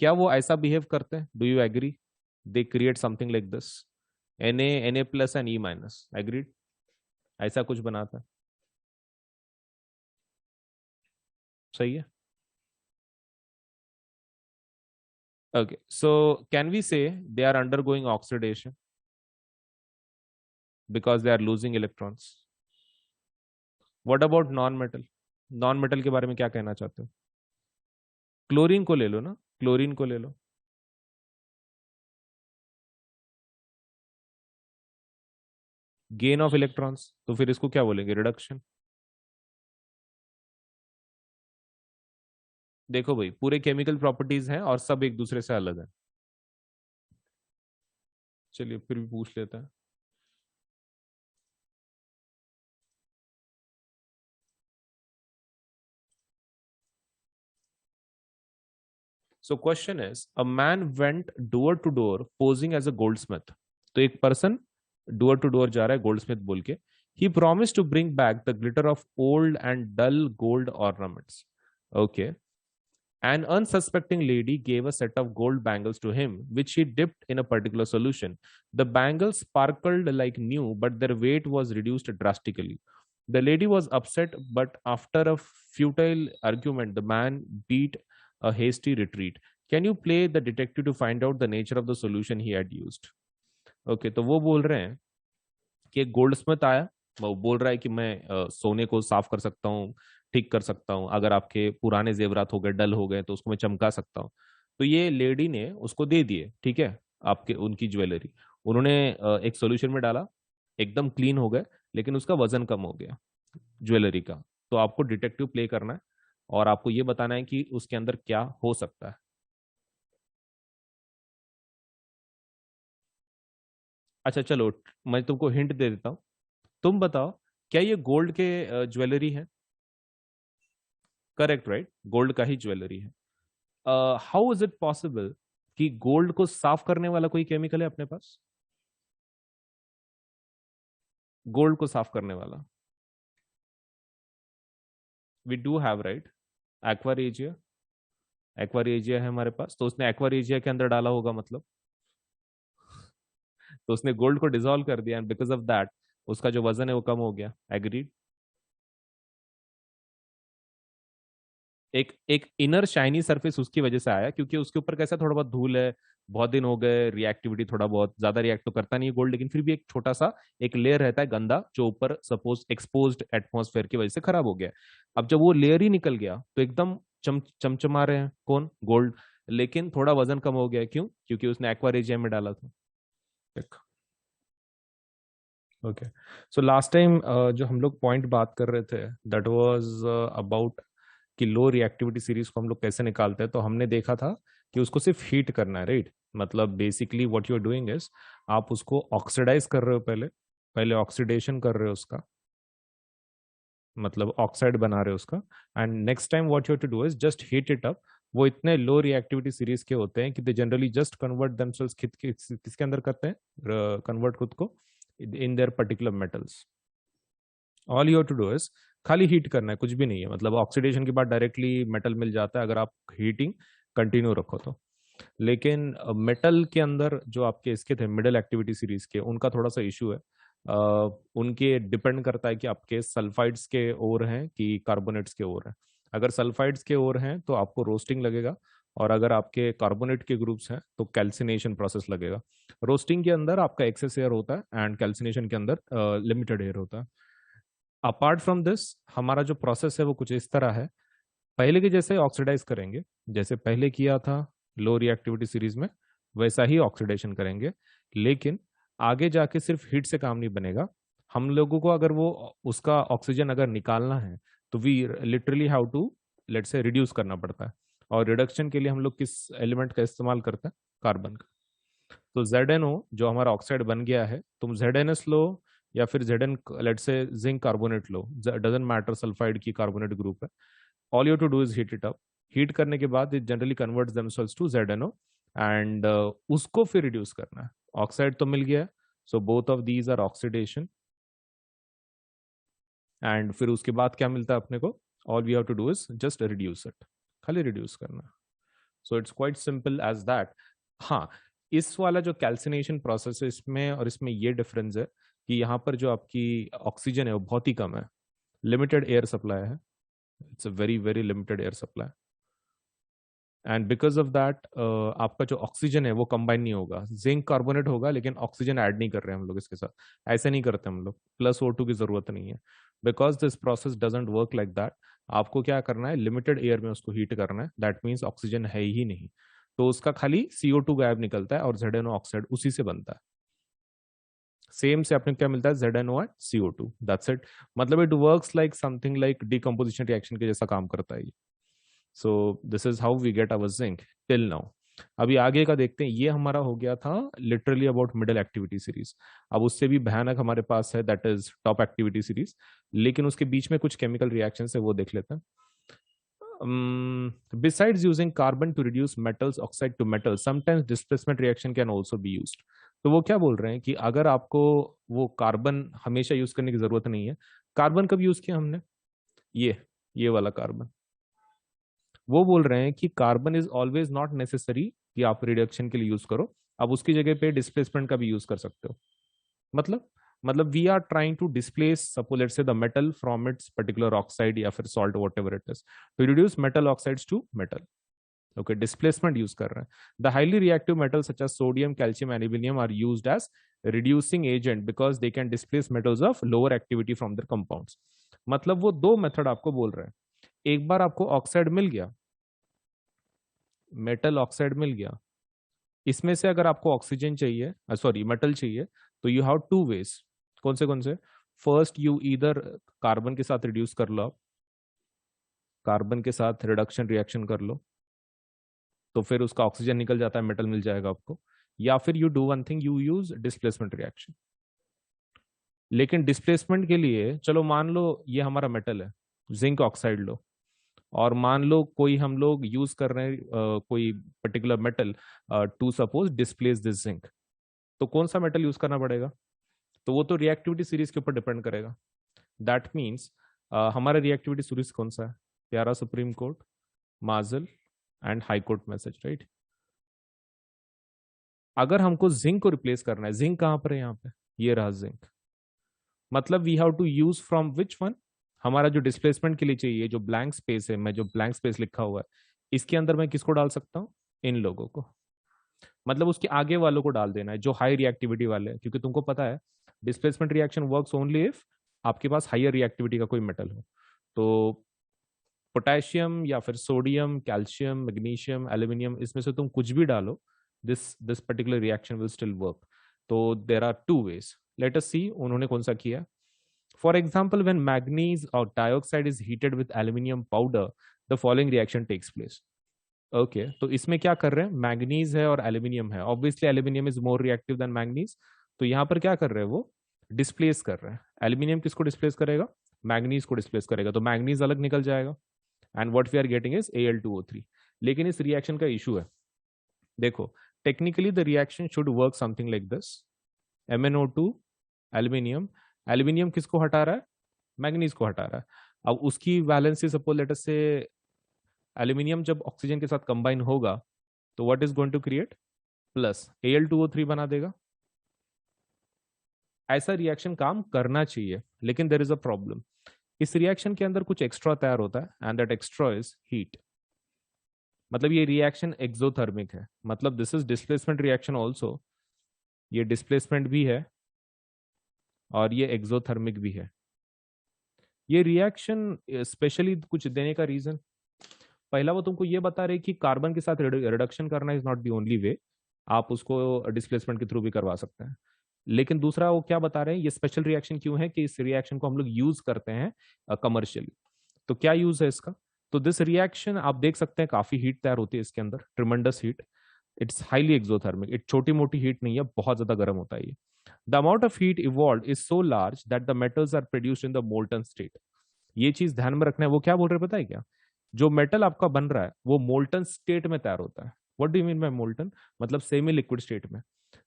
क्या वो ऐसा बिहेव करते हैं? Do you agree? They create something like this, Na plus and E minus, agreed? ऐसा कुछ बनाता है, सही है। Okay, so can we say they are undergoing oxidation because they are losing electrons? What about non-metal? Non-metal के बारे में क्या कहना चाहते हो? क्लोरीन को ले लो ना, क्लोरीन को ले लो। गेन ऑफ इलेक्ट्रॉन्स, तो फिर इसको क्या बोलेंगे, रिडक्शन। देखो भाई, पूरे केमिकल प्रॉपर्टीज हैं और सब एक दूसरे से अलग है। चलिए फिर भी पूछ लेते हैं। So question is, a man went door to door posing as a goldsmith. तो एक पर्सन डोर टू डोर जा रहा है गोल्ड स्मिथ बोल के। He promise to bring back the glitter of old and dull gold ornaments. Okay, an unsuspecting lady gave a set of gold bangles to him, which he dipped in a particular solution. The bangles sparkled like new, but their weight was reduced drastically. The lady was upset, but after a futile argument, the man beat a hasty retreat. Can you play the detective to find out the nature of the solution he had used? Okay, तो वो बोल रहे हैं कि एक gold Smith आया, वो बोल रहा है कि मैं सोने को साफ कर सकता हूँ, ठीक कर सकता हूँ, अगर आपके पुराने जेवरात हो गए, डल हो गए, तो उसको मैं चमका सकता हूँ। तो ये लेडी ने उसको दे दिए, ठीक है, आपके उनकी ज्वेलरी। उन्होंने एक सोल्यूशन में डाला, एकदम क्लीन हो गए, लेकिन उसका वजन कम हो गया ज्वेलरी का। तो आपको डिटेक्टिव प्ले करना है और आपको ये बताना है कि उसके अंदर क्या हो सकता है। अच्छा चलो, मैं तुमको हिंट दे देता हूँ। तुम बताओ, क्या ये गोल्ड के ज्वेलरी है? करेक्ट, राइट, गोल्ड का ही ज्वेलरी है। हाउ इज इट पॉसिबल कि गोल्ड को साफ करने वाला कोई केमिकल है अपने पास? गोल्ड को साफ करने वाला, we do have, right, aqua regia, aqua regia है हमारे पास, तो उसने एक्वा रिजिया के अंदर डाला होगा मतलब, तो उसने गोल्ड को डिसॉल्व कर दिया एंड बिकॉज ऑफ दैट उसका जो वजन है वो कम हो गया। एग्रीड। एक एक इनर शाइनी सरफेस उसकी वजह से आया, क्योंकि उसके ऊपर कैसा थोड़ा बहुत धूल है, बहुत दिन हो गए, रिएक्टिविटी थोड़ा बहुत ज्यादा रिएक्ट तो करता नहीं है गोल्ड, लेकिन फिर भी एक छोटा सा एक लेयर रहता है गंदा जो ऊपर सपोज एक्सपोज्ड एटमॉस्फेयर की वजह से खराब हो गया। अब जब वो लेयर ही निकल गया तो एकदम चमचमा रहे हैं कौन, गोल्ड, लेकिन थोड़ा वजन कम हो गया। क्यों? क्योंकि उसने एक्वा रेजियम में डाला था। ओके। सो लास्ट टाइम जो हम लोग पॉइंट बात कर रहे थे दैट वाज अबाउट कि लो रिएक्टिविटी सीरीज को हम लोग कैसे निकालते हैं। तो हमने देखा था कि उसको सिर्फ हीट करना है, राइट? मतलब basically what you are doing is आप उसको ऑक्सीडाइज कर रहे हो, पहले पहले ऑक्सीडेशन कर रहे हो उसका, मतलब ऑक्साइड बना रहे हो उसका। And next time what you to do is just heat it up. वो इतने लो रिएक्टिविटी सीरीज के होते हैं कि they generally just convert themselves किसके अंदर करते हैं, कन्वर्ट खुद को in their particular metals. All you to do is खाली हीट करना है, कुछ भी नहीं है। मतलब ऑक्सीडेशन के बाद डायरेक्टली मेटल मिल जाता है अगर आप हीटिंग कंटिन्यू रखो तो। लेकिन मेटल के अंदर जो आपके इसके थे मिडल एक्टिविटी सीरीज के, उनका थोड़ा सा इशू है। उनके डिपेंड करता है कि आपके सल्फाइड्स के ओर हैं कि कार्बोनेट्स के ओर हैं। अगर सल्फाइड्स के ओर हैं तो आपको रोस्टिंग लगेगा, और अगर आपके कार्बोनेट के ग्रुप्स हैं तो कैल्सिनेशन प्रोसेस लगेगा। रोस्टिंग के अंदर आपका एक्सेस एयर होता है एंड कैल्सिनेशन के अंदर लिमिटेड एयर होता है। अपार्ट फ्रॉम दिस हमारा जो प्रोसेस है वो कुछ इस तरह है। पहले के जैसे ऑक्सीडाइज करेंगे, जैसे पहले किया था लो रिएक्टिविटी सीरीज में, वैसा ही ऑक्सीडेशन करेंगे। लेकिन आगे जाके सिर्फ हीट से काम नहीं बनेगा। हम लोगों को अगर वो उसका ऑक्सीजन अगर निकालना है तो we literally have to let say reduce करना पड़ता है। और रिडक्शन के लिए हम लोग किस एलिमेंट का इस्तेमाल करते हैं? कार्बन का। तो ZnO जो हमारा ऑक्साइड बन गया है, तुम ZnS लो या फिर Zn let say zinc carbonate लो, डजेंट मैटर सल्फाइड की कार्बोनेट ग्रुप है। All you to do is heat it up. Heat करने के बाद it generally converts themselves to ZnO and उसको फिर रिड्यूस करना है। ऑक्साइड तो मिल गया है, so both of these are oxidation. And फिर उसके बाद क्या मिलता है अपने को? All we have to do is just reduce it, खाली रिड्यूस करना। So it's quite simple as that. हाँ, इस वाला जो कैल्सिनेशन प्रोसेस है इसमें और इसमें ये डिफरेंस है कि यहाँ पर जो आपकी ऑक्सीजन है वो बहुत ही कम है, लिमिटेड एयर सप्लाई है। It's a very very limited air supply. And because of that आपका जो ऑक्सीजन है वो कंबाइन नहीं होगा, जिंक कार्बोनेट होगा लेकिन ऑक्सीजन ऐड नहीं कर रहे हैं हम लोग इसके साथ। ऐसे नहीं करते हम लोग, प्लस O2 की जरूरत नहीं है। Because this process doesn't work like that. आपको क्या करना है, लिमिटेड एयर में उसको हीट करना है, दैट मीन्स ऑक्सीजन है ही नहीं, तो उसका खाली CO2 गैप निकलता है और ZnO ऑक्साइड उसी से बनता है। सेम से अपने क्या मिलता है? ZnO and CO2, that's it. मतलब it works like something like decomposition reaction के जैसा काम करता है ये। So this is how we get our zinc till now. अभी आगे का देखते हैं। ये हमारा हो गया था literally about middle activity series. अब उससे भी भयानक हमारे पास है, that is top activity series. लेकिन उसके बीच में कुछ केमिकल रिएक्शन है वो देख लेते हैं। Besides using carbon to reduce metals oxide to metal, sometimes displacement reaction can also be used. तो वो क्या बोल रहे हैं कि अगर आपको वो कार्बन हमेशा यूज करने की जरूरत नहीं है। कार्बन कब यूज किया हमने? ये वाला कार्बन। वो बोल रहे हैं कि carbon is always not necessary कि आप रिडक्शन के लिए यूज करो, आप उसकी जगह पे डिस्प्लेसमेंट का भी यूज कर सकते हो। मतलब मतलब we are trying to displace suppose let's say the metal from its particular oxide या फिर salt whatever it is, to reduce metal oxides to metal. Okay, displacement use कर रहे हैं। The highly reactive metal such as sodium calcium aluminium are used as reducing agent because they can displace metals of lower activity from their compounds. मतलब वो दो method आपको बोल रहे हैं। एक बार आपको ऑक्साइड मिल गया, मेटल ऑक्साइड मिल गया, इसमें से अगर आपको ऑक्सीजन चाहिए, सॉरी मेटल चाहिए, तो यू हैव टू वेज। कौन से? फर्स्ट यू इधर कार्बन के साथ रिड्यूस कर लो, आप कार्बन के साथ रिडक्शन रिएक्शन कर लो, तो फिर उसका ऑक्सीजन निकल जाता है, मेटल मिल जाएगा आपको। या फिर you do one thing, you use displacement reaction. लेकिन डिस्प्लेसमेंट के लिए चलो मान लो ये हमारा मेटल है, जिंक ऑक्साइड लो, और मान लो कोई हम लोग यूज कर रहे हैं कोई particular metal to suppose displace this zinc. तो कौन सा मेटल यूज करना पड़ेगा? तो वो तो रिएक्टिविटी सीरीज के ऊपर डिपेंड करेगा। दैट मीन्स हमारा रिएक्टिविटी सीरीज कौन सा है? प्यारा सुप्रीम कोर्ट, माजल, and high court message, right. अगर हमको जिंक को रिप्लेस करना है, जिंक कहां पर है, यहाँ पे ये रहा जिंक। मतलब we have to use from which one, हमारा जो डिस्प्लेसमेंट के लिए चाहिए, जो ब्लैंक स्पेस है, मैं जो ब्लैंक स्पेस लिखा हुआ है इसके अंदर मैं किसको डाल सकता हूँ, इन लोगों को। मतलब उसके आगे वालों को डाल देना है जो हाई रिएक्टिविटी वाले हैं, क्योंकि तुमको पता है displacement reaction works only if आपके पास हायर रिएक्टिविटी का कोई मेटल हो। तो पोटेशियम या फिर सोडियम, कैल्शियम, मैग्नीशियम, एल्यूमिनियम, इसमें से तुम कुछ भी डालो, this particular reaction will still work. तो there are two ways, let us see उन्होंने कौन सा किया। फॉर एग्जाम्पल, व्हेन मैग्नीज और dioxide is heated with aluminium powder, the following reaction takes place. Okay, तो इसमें क्या कर रहे हैं, मैग्नीज है और एल्यूमिनियम है, obviously aluminium is more reactive then manganese. तो यहाँ पर क्या कर रहे हैं, वो डिस्प्लेस कर रहे हैं। एल्यूमिनियम किसको डिस्प्लेस करेगा, मैग्नीज को डिस्प्लेस करेगा, तो मैग्नीज अलग निकल जाएगा and what we are getting is Al2O3। लेकिन इस रिएक्शन का इशू है, देखो technically the reaction should work something like this, MnO2 aluminium, aluminium किसको हटा रहा है, मैग्नीज को हटा रहा है। अब उसकी वैलेंसी सपोज लेट अस से, एल्यूमिनियम जब ऑक्सीजन के साथ कंबाइन होगा तो what is going to create, plus Al2O3 बना देगा। ऐसा रिएक्शन काम करना चाहिए, लेकिन देर इज अ प्रॉब्लम, इस रिएक्शन के अंदर कुछ एक्स्ट्रा तैयार होता है and that extra is heat. मतलब ये रिएक्शन एक्सोथर्मिक है, मतलब this is displacement reaction also, ये डिस्प्लेसमेंट भी है और ये एक्सोथर्मिक भी है। ये रिएक्शन स्पेशली कुछ देने का रीजन, पहला वो तुमको ये बता रहे कि कार्बन के साथ रिडक्शन करना is not the only way, आप उसको डिस्प्लेसमेंट के थ्रू भी करवा सकते हैं। लेकिन दूसरा वो क्या बता रहे हैं, ये स्पेशल रिएक्शन क्यों है कि इस रिएक्शन को हम लोग यूज करते हैं कमर्शियली। तो क्या यूज है इसका, तो दिस रिएक्शन आप देख सकते हैं काफी हीट तैयार होती है इसके अंदर, tremendous heat, it's highly exothermic, it छोटी मोटी हीट नहीं है, बहुत ज्यादा गर्म होता है ये। The amount of heat evolve is so large that the metals are produced in the molten state. ये चीज ध्यान में रखना है, वो क्या बोल रहे हैं पता है क्या, जो मेटल आपका बन रहा है वो मोल्टन स्टेट में तैयार होता है। What do you mean bye molten, मतलब सेमी लिक्विड स्टेट में।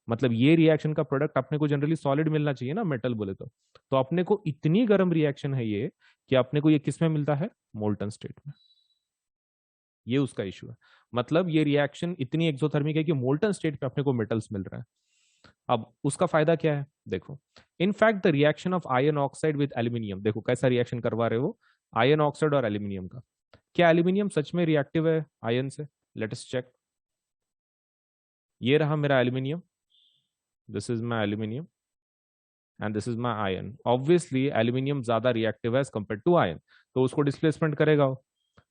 मतलब ये रिएक्शन का प्रोडक्ट अपने को जनरली सॉलिड मिलना चाहिए ना मेटल बोले तो अपने को इतनी गर्म रिएक्शन है ये कि अपने को ये किस में मिलता है, मोल्टन स्टेट में। ये उसका इशू है, मतलब ये रिएक्शन इतनी एक्सोथर्मिक है कि मोल्टन स्टेट पे अपने को मेटल्स मिल रहा है। अब उसका फायदा क्या है, देखो in fact the reaction of iron oxide with aluminium, देखो कैसा रिएक्शन करवा रहे हो, आयरन ऑक्साइड और एल्यूमिनियम का। क्या एल्यूमिनियम सच में रिएक्टिव है आयरन से, लेट अस चेक। ये रहा मेरा aluminium, this is my aluminium and this is my iron. Obviously aluminium ज्यादा रिएक्टिव है एज कम्पेयर टू आयरन, तो उसको डिस्प्लेसमेंट करेगा वो।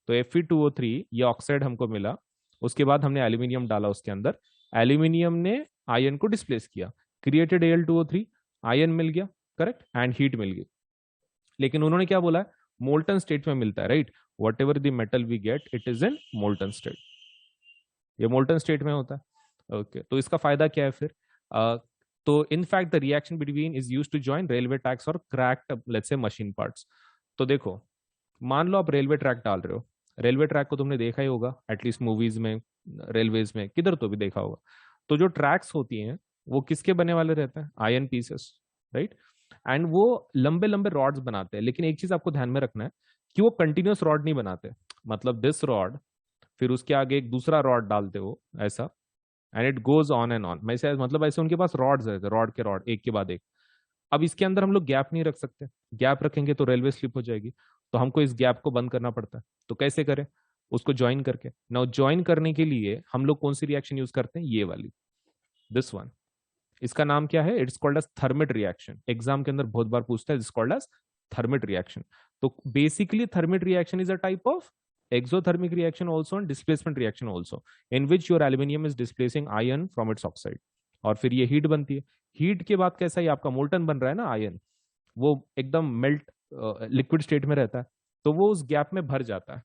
तो Fe2O3 ये ऑक्साइड हमको मिला, उसके बाद हमने एल्यूमिनियम डाला उसके अंदर, एल्यूमिनियम ने आयरन को डिस्प्लेस किया, क्रिएटेड Al2O3, आयरन मिल गया, करेक्ट, एंड हीट मिल गई। लेकिन उन्होंने क्या बोला, मोल्टन स्टेट में मिलता है, right, whatever the metal we get it is in molten state, ये मोल्टन स्टेट में होता है। ओके, तो इसका फायदा क्या है फिर, तो in fact the reaction between is use to join railway tracks और cracked let's say machine parts. तो देखो मान लो आप रेलवे ट्रैक डाल रहे हो, रेलवे ट्रैक को तुमने देखा ही होगा एटलीस्ट मूवीज में, रेलवेज में, किधर तो भी देखा होगा। तो जो ट्रैक्स होती हैं वो किसके बने वाले रहते हैं, आयरन पीसेस, राइट। एंड वो लंबे लंबे रॉड्स बनाते हैं, लेकिन एक चीज आपको ध्यान में रखना है कि वो कंटिन्यूस रॉड नहीं बनाते, मतलब दिस रॉड, फिर उसके आगे एक दूसरा रॉड डालते हो ऐसा, and it goes on and on, वैसे मतलब ऐसे उनके पास रॉड्स रहते, रॉड के रॉड एक के बाद एक। अब इसके अंदर हम लोग गैप नहीं रख सकते, गैप रखेंगे तो रेलवे स्लिप हो जाएगी, तो हमको इस गैप को बंद करना पड़ता है। तो कैसे करें, उसको ज्वाइन करके, नाउ ज्वाइन करने के लिए हम लोग कौन सी रिएक्शन यूज करते हैं, ये वाली, दिस वन। इसका नाम क्या है, it's called as thermite reaction, exam के अंदर बहुत बार पूछता है, it's called as thermite reaction. तो basically thermite reaction is a type of exothermic reaction also and displacement reaction also, in which your aluminum is displacing iron from its oxide, और फिर ये हीट बनती है। हीट के बाद कैसा, ही आपका मोल्टन बन रहा है ना आयन, वो एकदम मेल्ट लिक्विड स्टेट में रहता है, तो वो उस गैप में भर जाता है,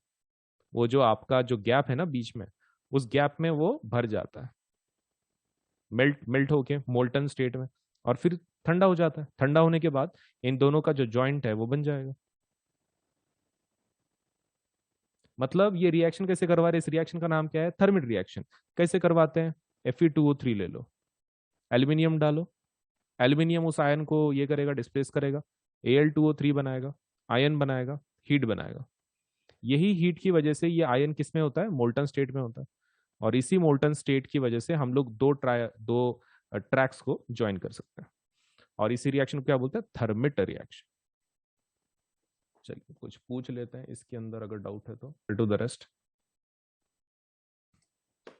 वो जो आपका जो गैप है ना बीच में, उस गैप में वो भर जाता है, मेल्ट मेल्ट होके मोल्टन स्टेट में, और फिर ठंडा हो जाता है, ठंडा होने के बाद इन दोनों का जो जॉइंट है वो बन जाएगा। मतलब ये रिएक्शन कैसे करवा रहे हैं, इस रिएक्शन का नाम क्या है, थर्मिट रिएक्शन। कैसे करवाते हैं, Fe2O3 ले लो, एल्यूमिनियम डालो, एल्यूमिनियम उस आयन को ये करेगा, डिस्प्लेस करेगा, Al2O3 बनाएगा, आयन बनाएगा, हीट बनाएगा। यही हीट की वजह से ये आयन किस में होता है, मोल्टन स्टेट में होता है, और इसी मोल्टन स्टेट की वजह से हम लोग दो ट्रैक्स को ज्वाइन कर सकते हैं, और इसी रिएक्शन को क्या बोलते हैं, थर्मिट रिएक्शन। चलिए कुछ पूछ लेते हैं इसके अंदर, अगर डाउट है तो टू द रेस्ट।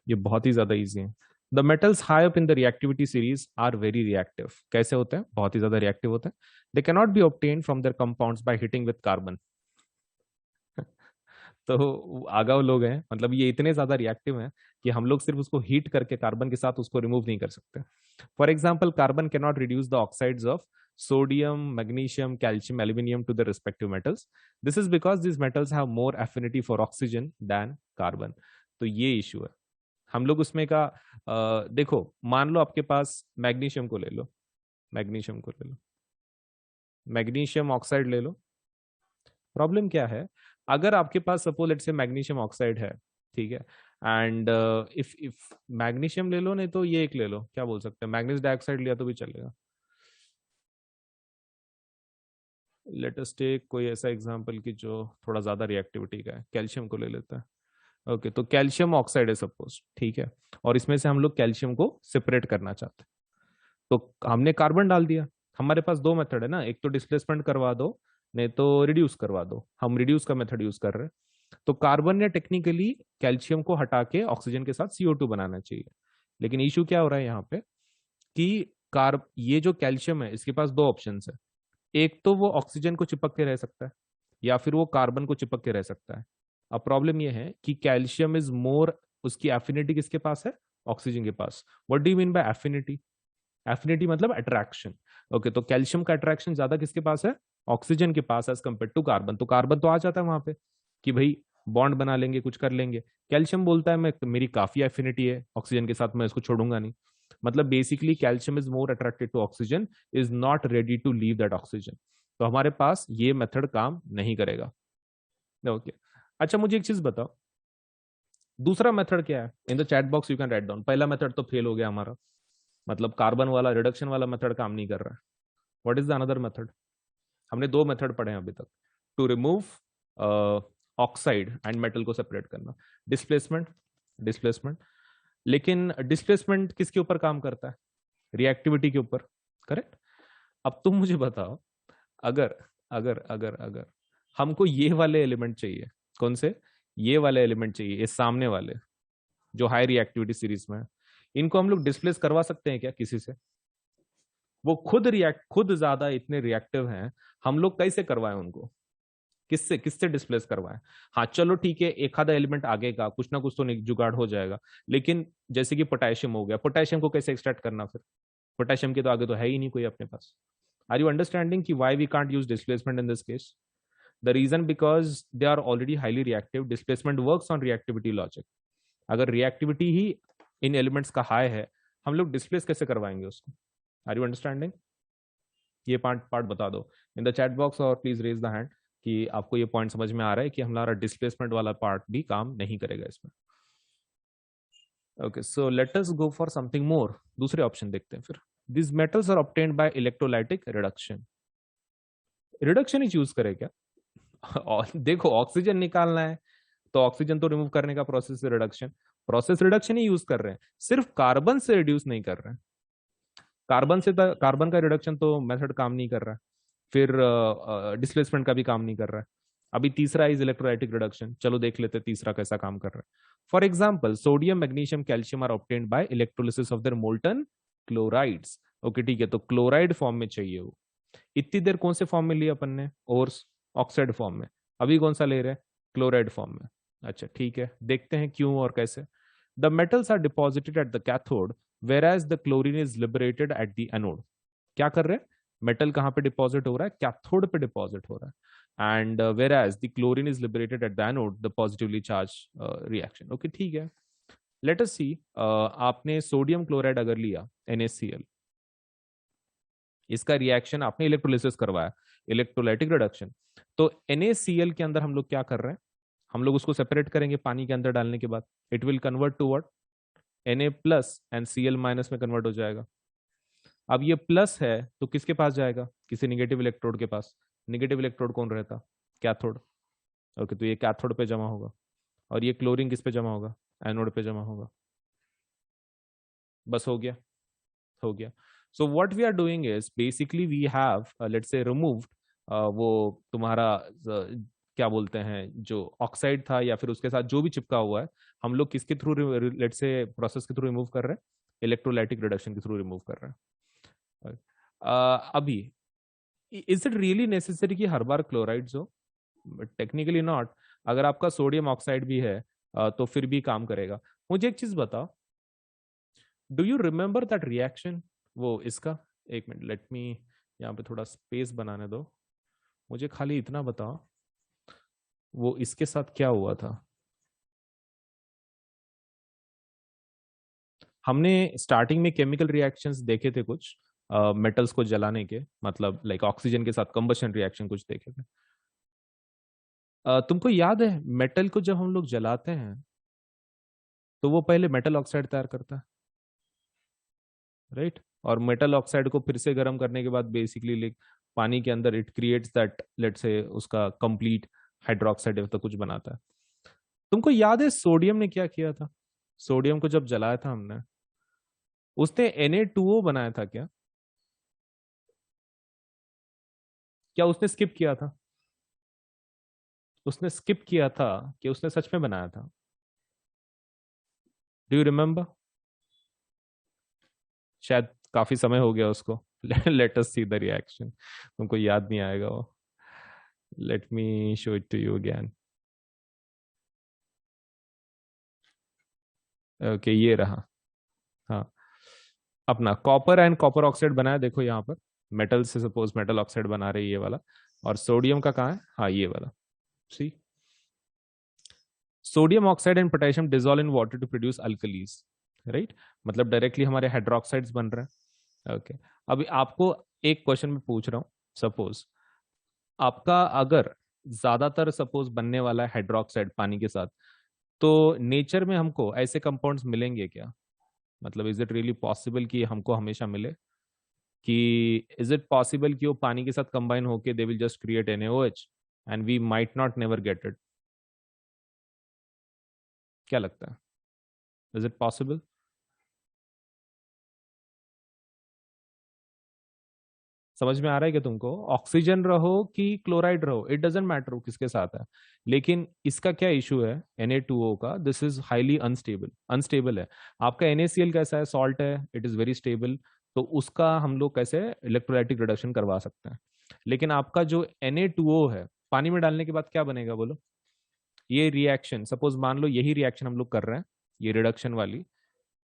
ये बहुत ही ज्यादा इजी है। The metals high up in the reactivity series are very reactive. कैसे होते हैं, बहुत ही ज्यादा रिएक्टिव होते हैं। They can not be obtain from their compounds by heating with carbon. तो आगाव लोग हैं, मतलब ये इतने ज्यादा रिएक्टिव हैं कि हम लोग सिर्फ उसको हीट करके कार्बन के साथ उसको रिमूव नहीं कर सकते। For example, carbon can not reduce the oxides of sodium, magnesium, calcium, aluminum to the respective metals. This is because these metals have more affinity for oxygen than carbon. तो ये issue है। हम लोग उसमें का देखो, मान लो आपके पास मैग्नीशियम को ले लो, मैग्नीशियम को ले लो, मैग्नीशियम ऑक्साइड ले लो। प्रॉब्लम क्या है, अगर आपके पास suppose let's say magnesium oxide है, ठीक है, एंड इफ मैग्नीशियम ले लो, नहीं तो ये एक ले लो, क्या बोल सकते हैं, मैग्नीज डाइऑक्साइड लिया तो भी चलेगा। लेट अस टेक कोई ऐसा एग्जांपल कि जो थोड़ा ज्यादा रिएक्टिविटी का है, कैल्शियम को ले लेते हैं। ओके, तो कैल्शियम ऑक्साइड है सपोज, ठीक है, और इसमें से हम लोग कैल्शियम को सेपरेट करना चाहते हैं, तो हमने कार्बन डाल दिया। हमारे पास दो मेथड है ना, एक तो डिस्प्लेसमेंट करवा दो, नहीं तो रिड्यूस करवा दो। हम रिड्यूस का मेथड यूज कर रहे हैं, तो कार्बन ने टेक्निकली कैल्शियम को हटा के ऑक्सीजन के साथ CO2 बनाना चाहिए। लेकिन इशू क्या हो रहा है यहाँ पे कि कार्ब ये जो कैल्शियम है, इसके पास दो ऑप्शन है। एक तो वो ऑक्सीजन को चिपक के रह सकता है, या फिर वो कार्बन को चिपक के रह सकता है। अब प्रॉब्लम ये है कि कैल्शियम इज मोर, उसकी एफिनिटी किसके पास है, ऑक्सीजन के पास। What do you mean by affinity? Affinity मतलब अट्रैक्शन। ओके, तो कैल्शियम का अट्रैक्शन ज्यादा किसके पास है, ऑक्सीजन के पास, एज कंपेयर टू कार्बन। तो कार्बन तो आ जाता है वहां पे कि भाई बॉन्ड बना लेंगे, कुछ कर लेंगे। कैल्शियम बोलता है मैं, मेरी काफी एफिनिटी है ऑक्सीजन के साथ, मैं इसको छोड़ूंगा नहीं। मतलब basically calcium is more attracted to oxygen, is not ready to leave that oxygen. तो हमारे पास ये मेथड काम नहीं करेगा। ओके, अच्छा मुझे एक चीज बताओ, दूसरा मेथड क्या है? इन the chat box you can write down. पहला मेथड तो फेल हो गया हमारा, मतलब कार्बन वाला रिडक्शन वाला मेथड काम नहीं कर रहा है। What is the another method? हमने दो मेथड पढ़े हैं अभी तक, to remove oxide and metal को सेपरेट करना, डिस्प्लेसमेंट, डिस्प्लेसमेंट। लेकिन डिस्प्लेसमेंट किसके ऊपर काम करता है, रिएक्टिविटी के ऊपर, करेक्ट। अब तुम मुझे बताओ, अगर अगर अगर अगर हमको ये वाले एलिमेंट चाहिए, कौन से, ये वाले एलिमेंट चाहिए, ये सामने वाले जो हाई रिएक्टिविटी सीरीज में है, इनको हम लोग डिस्प्लेस करवा सकते हैं क्या किसी से? वो खुद ज्यादा इतने रिएक्टिव हैं, हम लोग कैसे करवाएं उनको, किससे किससे डिस्प्लेस करवाएं? हाँ चलो ठीक है, एक आधा एलिमेंट आगे का कुछ ना कुछ तो जुगाड़ हो जाएगा, लेकिन जैसे कि पोटेशियम हो गया, पोटेशियम को कैसे एक्सट्रैक्ट करना फिर? पोटेशियम के तो आगे तो है ही नहीं कोई अपने पास। आर यू अंडरस्टैंडिंग कि why we can't use displacement in this case? The reason because they are already highly reactive. Displacement works on reactivity logic. अगर रिएक्टिविटी ही इन एलिमेंट्स का हाई है, हम लोग डिस्प्लेस कैसे करवाएंगे उसको? Are you understanding? ये पार्ट पार्ट बता दो इन द चैट बॉक्स, और प्लीज रेज द हैंड कि आपको ये पॉइंट समझ में आ रहा है कि हमारा डिस्प्लेसमेंट वाला पार्ट भी काम नहीं करेगा इसमें। Okay, so let us go for something more. दूसरे ऑप्शन देखते हैं फिर। This metals are obtained by electrolytic reduction. Reduction ही चूज करे क्या? और देखो, ऑक्सीजन निकालना है तो ऑक्सीजन तो रिमूव करने का प्रोसेस रिडक्शन ही यूज कर रहे हैं, सिर्फ कार्बन से रिड्यूस नहीं कर रहे हैं। कार्बन का रिडक्शन तो मेथड काम नहीं कर रहा है, फिर डिस्प्लेसमेंट का भी काम नहीं कर रहा है। अभी तीसरा इज इलेक्ट्रोलाइटिक रिडक्शन, चलो देख लेते हैं तीसरा कैसा काम कर रहा है। For example, sodium, magnesium, calcium are obtained by electrolysis of their molten chlorides. Okay ठीक है, तो क्लोराइड फॉर्म में चाहिए वो। इतनी देर कौन से फॉर्म में लिया अपन ने, और ऑक्साइड फॉर्म में। अभी कौन सा ले रहे हैं, क्लोराइड फॉर्म में। अच्छा ठीक है, देखते हैं क्यों और कैसे। The metals are deposited at the cathode whereas the chlorine is liberated at the anode। क्या कर रहे हैं, मेटल कहां पे डिपॉजिट हो रहा है, कैथोड पे डिपॉजिट हो रहा है, and whereas the chlorine is liberated at the anode, the positively charged reaction। Okay ठीक है, लेट अस सी। आपने सोडियम क्लोराइड अगर लिया NaCl, इसका रिएक्शन आपने इलेक्ट्रोलिसिस करवाया, इलेक्ट्रोलाइटिक रिडक्शन, तो NaCl के अंदर हम लोग क्या कर रहे हैं, हम लोग उसको सेपरेट करेंगे पानी के अंदर डालने के बाद। It will convert to what, Na plus and Cl minus में कन्वर्ट हो जाएगा। अब ये प्लस है तो किसके पास जाएगा, किसी निगेटिव इलेक्ट्रोड के पास। निगेटिव इलेक्ट्रोड कौन रहता, कैथोड। ओके, तो ये कैथोड पे जमा होगा, और ये क्लोरीन किस पे जमा होगा, एनोड पे जमा होगा। बस हो गया, हो गया। So what we are doing is basically we have let's say removed वो तुम्हारा क्या बोलते हैं जो ऑक्साइड था या फिर उसके साथ जो भी चिपका हुआ है, हम लोग किसके थ्रू लेट्स से प्रोसेस के थ्रू रिमूव कर रहे हैं, इलेक्ट्रोलाइटिक रिडक्शन के थ्रू रिमूव कर रहे हैं। अभी इज इट रियली नेसेसरी कि हर बार क्लोराइड्स हो? Technically not. अगर आपका सोडियम ऑक्साइड भी है तो फिर भी काम करेगा। मुझे एक चीज बताओ, do you remember that reaction, वो इसका, एक मिनट लेट मी यहाँ पे थोड़ा स्पेस बनाने दो, मुझे खाली इतना बताओ वो इसके साथ क्या हुआ था। हमने स्टार्टिंग में केमिकल रिएक्शंस देखे थे कुछ, मेटल्स को जलाने के, मतलब लाइक ऑक्सीजन के साथ कंबशन रिएक्शन कुछ देखे थे। तुमको याद है मेटल को जब हम लोग जलाते हैं तो वो पहले मेटल ऑक्साइड तैयार करता है, राइट? और मेटल ऑक्साइड को फिर से गर्म करने के बाद बेसिकली लाइक पानी के अंदर इट क्रिएट्स दैट लेट से उसका कंप्लीट हाइड्रोक्साइड तो कुछ बनाता है। तुमको याद है सोडियम ने क्या किया था? सोडियम को जब जलाया था हमने, उसने Na2O बनाया था क्या? क्या उसने स्किप किया था? उसने स्किप किया था कि उसने सच में बनाया था? Do you remember? शायद काफी समय हो गया उसको। Let us see the reaction, तुमको याद नहीं आएगा वो। Let me show it to you again. Okay, ये रहा। हाँ, अपना कॉपर एंड कॉपर ऑक्साइड बनाया, देखो यहाँ पर मेटल से सपोज मेटल ऑक्साइड बना रहे हैं ये वाला, और सोडियम का कहाँ है, हाँ ये वाला। See, sodium oxide and potassium dissolve in water to produce alkalis, right? मतलब डायरेक्टली हमारे हाइड्रोक्साइड्स बन रहे हैं। ओके, अभी आपको एक क्वेश्चन में पूछ रहा हूँ, सपोज आपका अगर ज्यादातर सपोज बनने वाला है हाइड्रोक्साइड पानी के साथ, तो नेचर में हमको ऐसे कंपाउंड्स मिलेंगे क्या? मतलब इज इट रियली पॉसिबल कि हमको हमेशा मिले, कि इज इट पॉसिबल कि वो पानी के साथ कंबाइन होके they will just create NaOH and we might not never get it? क्या लगता है, इज इट पॉसिबल? समझ में आ रहा है कि तुमको ऑक्सीजन रहो कि क्लोराइड रहो, इट डजेंट मैटर किसके साथ है, लेकिन इसका क्या इशू है Na2O का, this is highly unstable, unstable है। आपका NaCl कैसा है, सॉल्ट है, इट इज वेरी स्टेबल, तो उसका हम लोग कैसे इलेक्ट्रोलाइटिक रिडक्शन करवा सकते हैं। लेकिन आपका जो Na2O है, पानी में डालने के बाद क्या बनेगा बोलो? ये रिएक्शन सपोज मान लो यही रिएक्शन हम लोग कर रहे हैं, ये रिडक्शन वाली,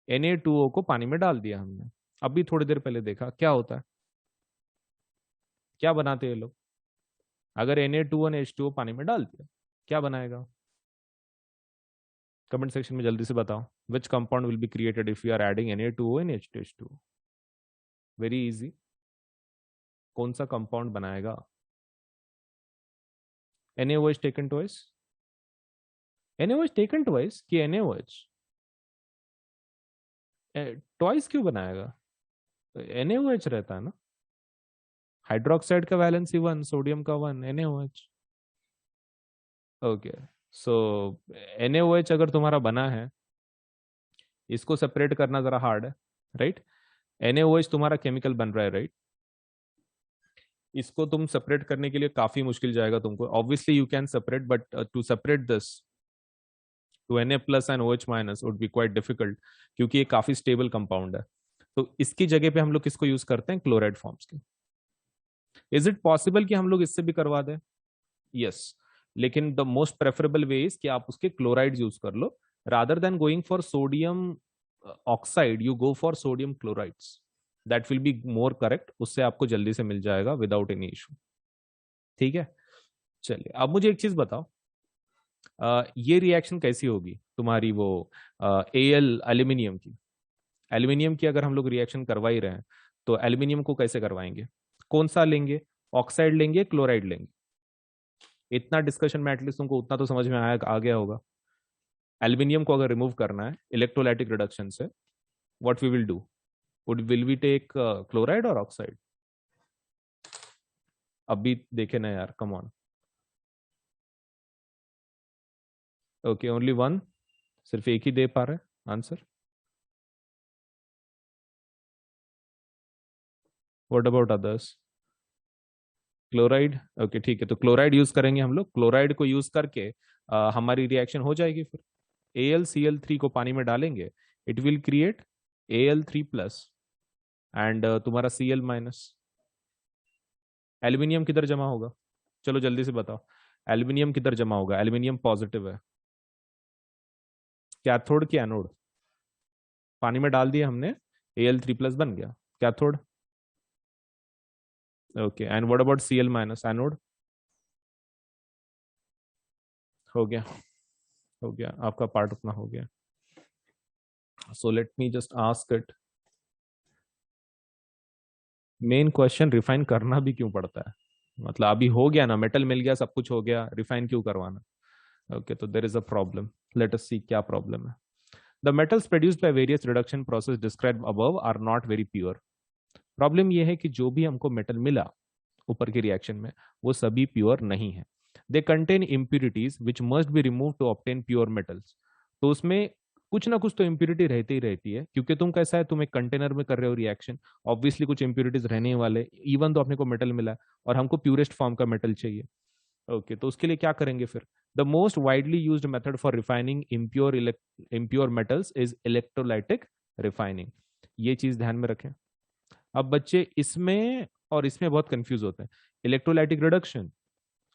Na2O को पानी में डाल दिया हमने, अभी थोड़ी देर पहले देखा क्या होता है, क्या बनाते हैं ये लोग? अगर Na2 और H2O पानी में डाल दिया, क्या बनाएगा? कमेंट सेक्शन में जल्दी से बताओ, which compound will be created if you are adding Na2O in H2H2O? Very easy, कौन सा कंपाउंड बनाएगा? NaOH taken twice, NaOH taken twice कि NaOH ट्वाइस क्यों बनाएगा? NaOH रहता है ना, हाइड्रोक्साइड का वैलेंसी 1, सोडियम का 1, NaOH। ओके, सो NaOH अगर तुम्हारा बना है, इसको सेपरेट करना जरा हार्ड है, राइट? NaOH तुम्हारा केमिकल बन रहा है, राइट? इसको तुम सेपरेट करने के लिए काफी मुश्किल जाएगा तुमको, obviously you can separate, but to separate this to Na plus and OH minus would be quite difficult, क्योंकि ये काफी स्टेबल कंपाउंड है। तो इसकी जगह पे हम लोग किसको यूज करते हैं, क्लोराइड फॉर्म्स की। इज इट पॉसिबल कि हम लोग इससे भी करवा दें? यस, लेकिन the most preferable way is कि आप उसके क्लोराइड यूज कर लो, rather than going for sodium oxide you go for sodium chlorides, that will be more correct, उससे आपको जल्दी से मिल जाएगा विदाउट एनी इशू। ठीक है, चलिए अब मुझे एक चीज बताओ, ये रिएक्शन कैसी होगी तुम्हारी वो एल एल्यूमिनियम की, एल्यूमिनियम की अगर हम लोग रिएक्शन करवा ही रहे हैं, तो एल्यूमिनियम को कैसे करवाएंगे? कौन सा लेंगे, ऑक्साइड लेंगे, क्लोराइड लेंगे? इतना डिस्कशन में एटलीस्ट तुमको उतना तो समझ में आ गया होगा। एल्यूमिनियम को अगर रिमूव करना है इलेक्ट्रोलाइटिक रिडक्शन से, what we will do, would will we take chloride और ऑक्साइड? अभी देखे ना यार, come on. Okay, only one, सिर्फ एक ही दे पा रहे answer. What about others? Chloride. Okay ठीक है, तो क्लोराइड यूज करेंगे हम लोग। क्लोराइड को यूज करके हमारी रिएक्शन हो जाएगी फिर। AlCl3 को पानी में डालेंगे, it will create Al3+ and तुम्हारा Cl-। एल्यूमिनियम किधर जमा होगा? चलो जल्दी से बताओ, एल्यूमिनियम किधर जमा होगा? एल्यूमिनियम पॉजिटिव है, कैथोड की एनोड? पानी में डाल दिया हमने, Al3+ बन गया cathode. Okay, and what about Cl- anode? हो गया, हो गया, आपका पार्ट उतना हो गया। सो let me just ask it. Main question, refine करना भी क्यों पड़ता है? मतलब अभी हो गया ना, मेटल मिल गया, सब कुछ हो गया, रिफाइन क्यों करवाना? ओके, तो there is a problem. Let us see क्या प्रॉब्लम है। The metals produced by various reduction process described above are not very pure. Problem यह है कि जो भी हमको मेटल मिला ऊपर के रिएक्शन में, वो सभी प्योर नहीं है। They contain impurities which must be remove to obtain pure metals. तो उसमें कुछ ना कुछ तो इम्प्यूरिटी रहती ही रहती है, क्योंकि तुम कैसा है, तुम एक कंटेनर में कर रहे हो रिएक्शन, ऑब्वियसली कुछ इम्प्यूरिटीज रहने ही वाले, इवन तो अपने को मेटल मिला है और हमको प्यूरेस्ट फॉर्म का मेटल चाहिए। ओके, तो उसके लिए क्या करेंगे फिर? The most widely used method for refining impure metals is electrolytic refining. ये चीज ध्यान में रखें। अब बच्चे इसमें और इसमें बहुत कंफ्यूज होते हैं, इलेक्ट्रोलाइटिक रिडक्शन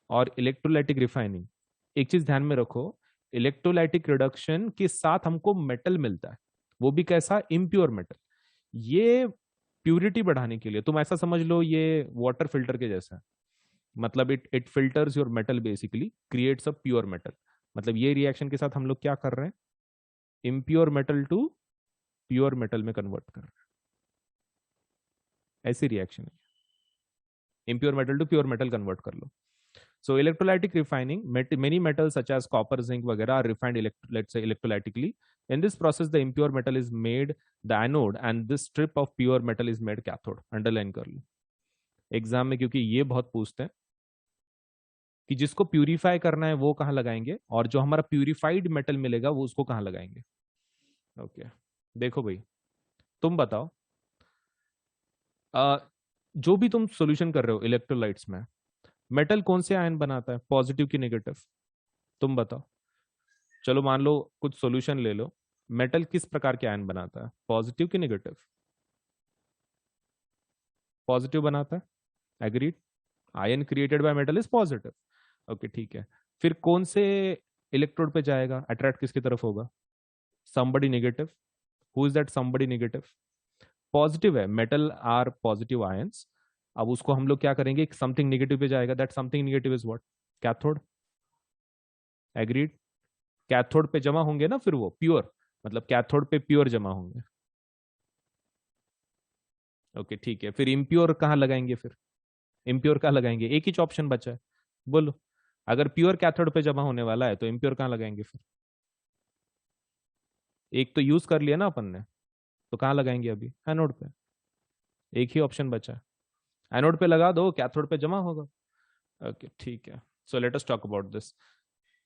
और इलेक्ट्रोलाइटिक रिफाइनिंग। एक चीज ध्यान में रखो, इलेक्ट्रोलाइटिक रिडक्शन के साथ हमको मेटल मिलता है, वो भी कैसा? Impure metal. ये प्यूरिटी बढ़ाने के लिए, तुम ऐसा समझ लो ये वाटर फिल्टर के जैसा है। मतलब it it filters your metal, basically creates a pure metal. मतलब ये रिएक्शन के साथ हम लोग क्या कर रहे हैं? Impure metal to pure metal में कन्वर्ट कर रहे हैं, ऐसी रिएक्शन है। Impure metal to pure metal convert कर लो। So electrolytic refining, many metals such as copper, zinc वगैरह are refined let's say electrolytically. In this process, the impure metal is made the anode and this strip of pure metal is made cathode. Underline कर लो exam में, क्योंकि ये बहुत पूछते हैं कि जिसको प्यूरिफाई करना है वो कहाँ लगाएंगे, और जो हमारा प्यूरिफाइड मेटल मिलेगा वो उसको कहाँ लगाएंगे। ओके, देखो भाई, तुम बताओ, जो भी तुम सॉल्यूशन कर रहे हो इलेक्ट्रोलाइट्स में, मेटल कौन से आयन बनाता है, पॉजिटिव की नेगेटिव? तुम बताओ। चलो मान लो कुछ सॉल्यूशन ले लो, मेटल किस प्रकार के आयन बनाता है, पॉजिटिव की नेगेटिव? पॉजिटिव बनाता है, agreed. Ion created by metal is positive. Okay ठीक है, फिर कौन से इलेक्ट्रोड पे जाएगा, अट्रैक्ट किसकी तरफ होगा? Somebody negative. Who is that somebody negative? Positive है, मेटल आर पॉजिटिव आयंस। अब उसको हम लोग क्या करेंगे, समथिंग नेगेटिव पे जाएगा, that something negative is what? Cathode. Agreed. Cathode पे जमा होंगे ना फिर वो प्योर, मतलब कैथोड पे प्योर जमा होंगे। ओके ठीक है, फिर इम्प्योर कहाँ लगाएंगे फिर? इम्प्योर कहाँ लगाएंगे? एक ही ऑप्शन बचा है, बोलो। अगर प्योर कैथोड पे जमा होने वाला है तो इम्प्योर कहाँ लगाएंगे फिर? एक तो यूज कर लिया ना अपन ने, तो कहाँ लगाएंगे अभी? एनोड पे। एक ही ऑप्शन बचा है, एनोड पे लगा दो, कैथोड पे जमा होगा। ओके ठीक है, so let us talk about this.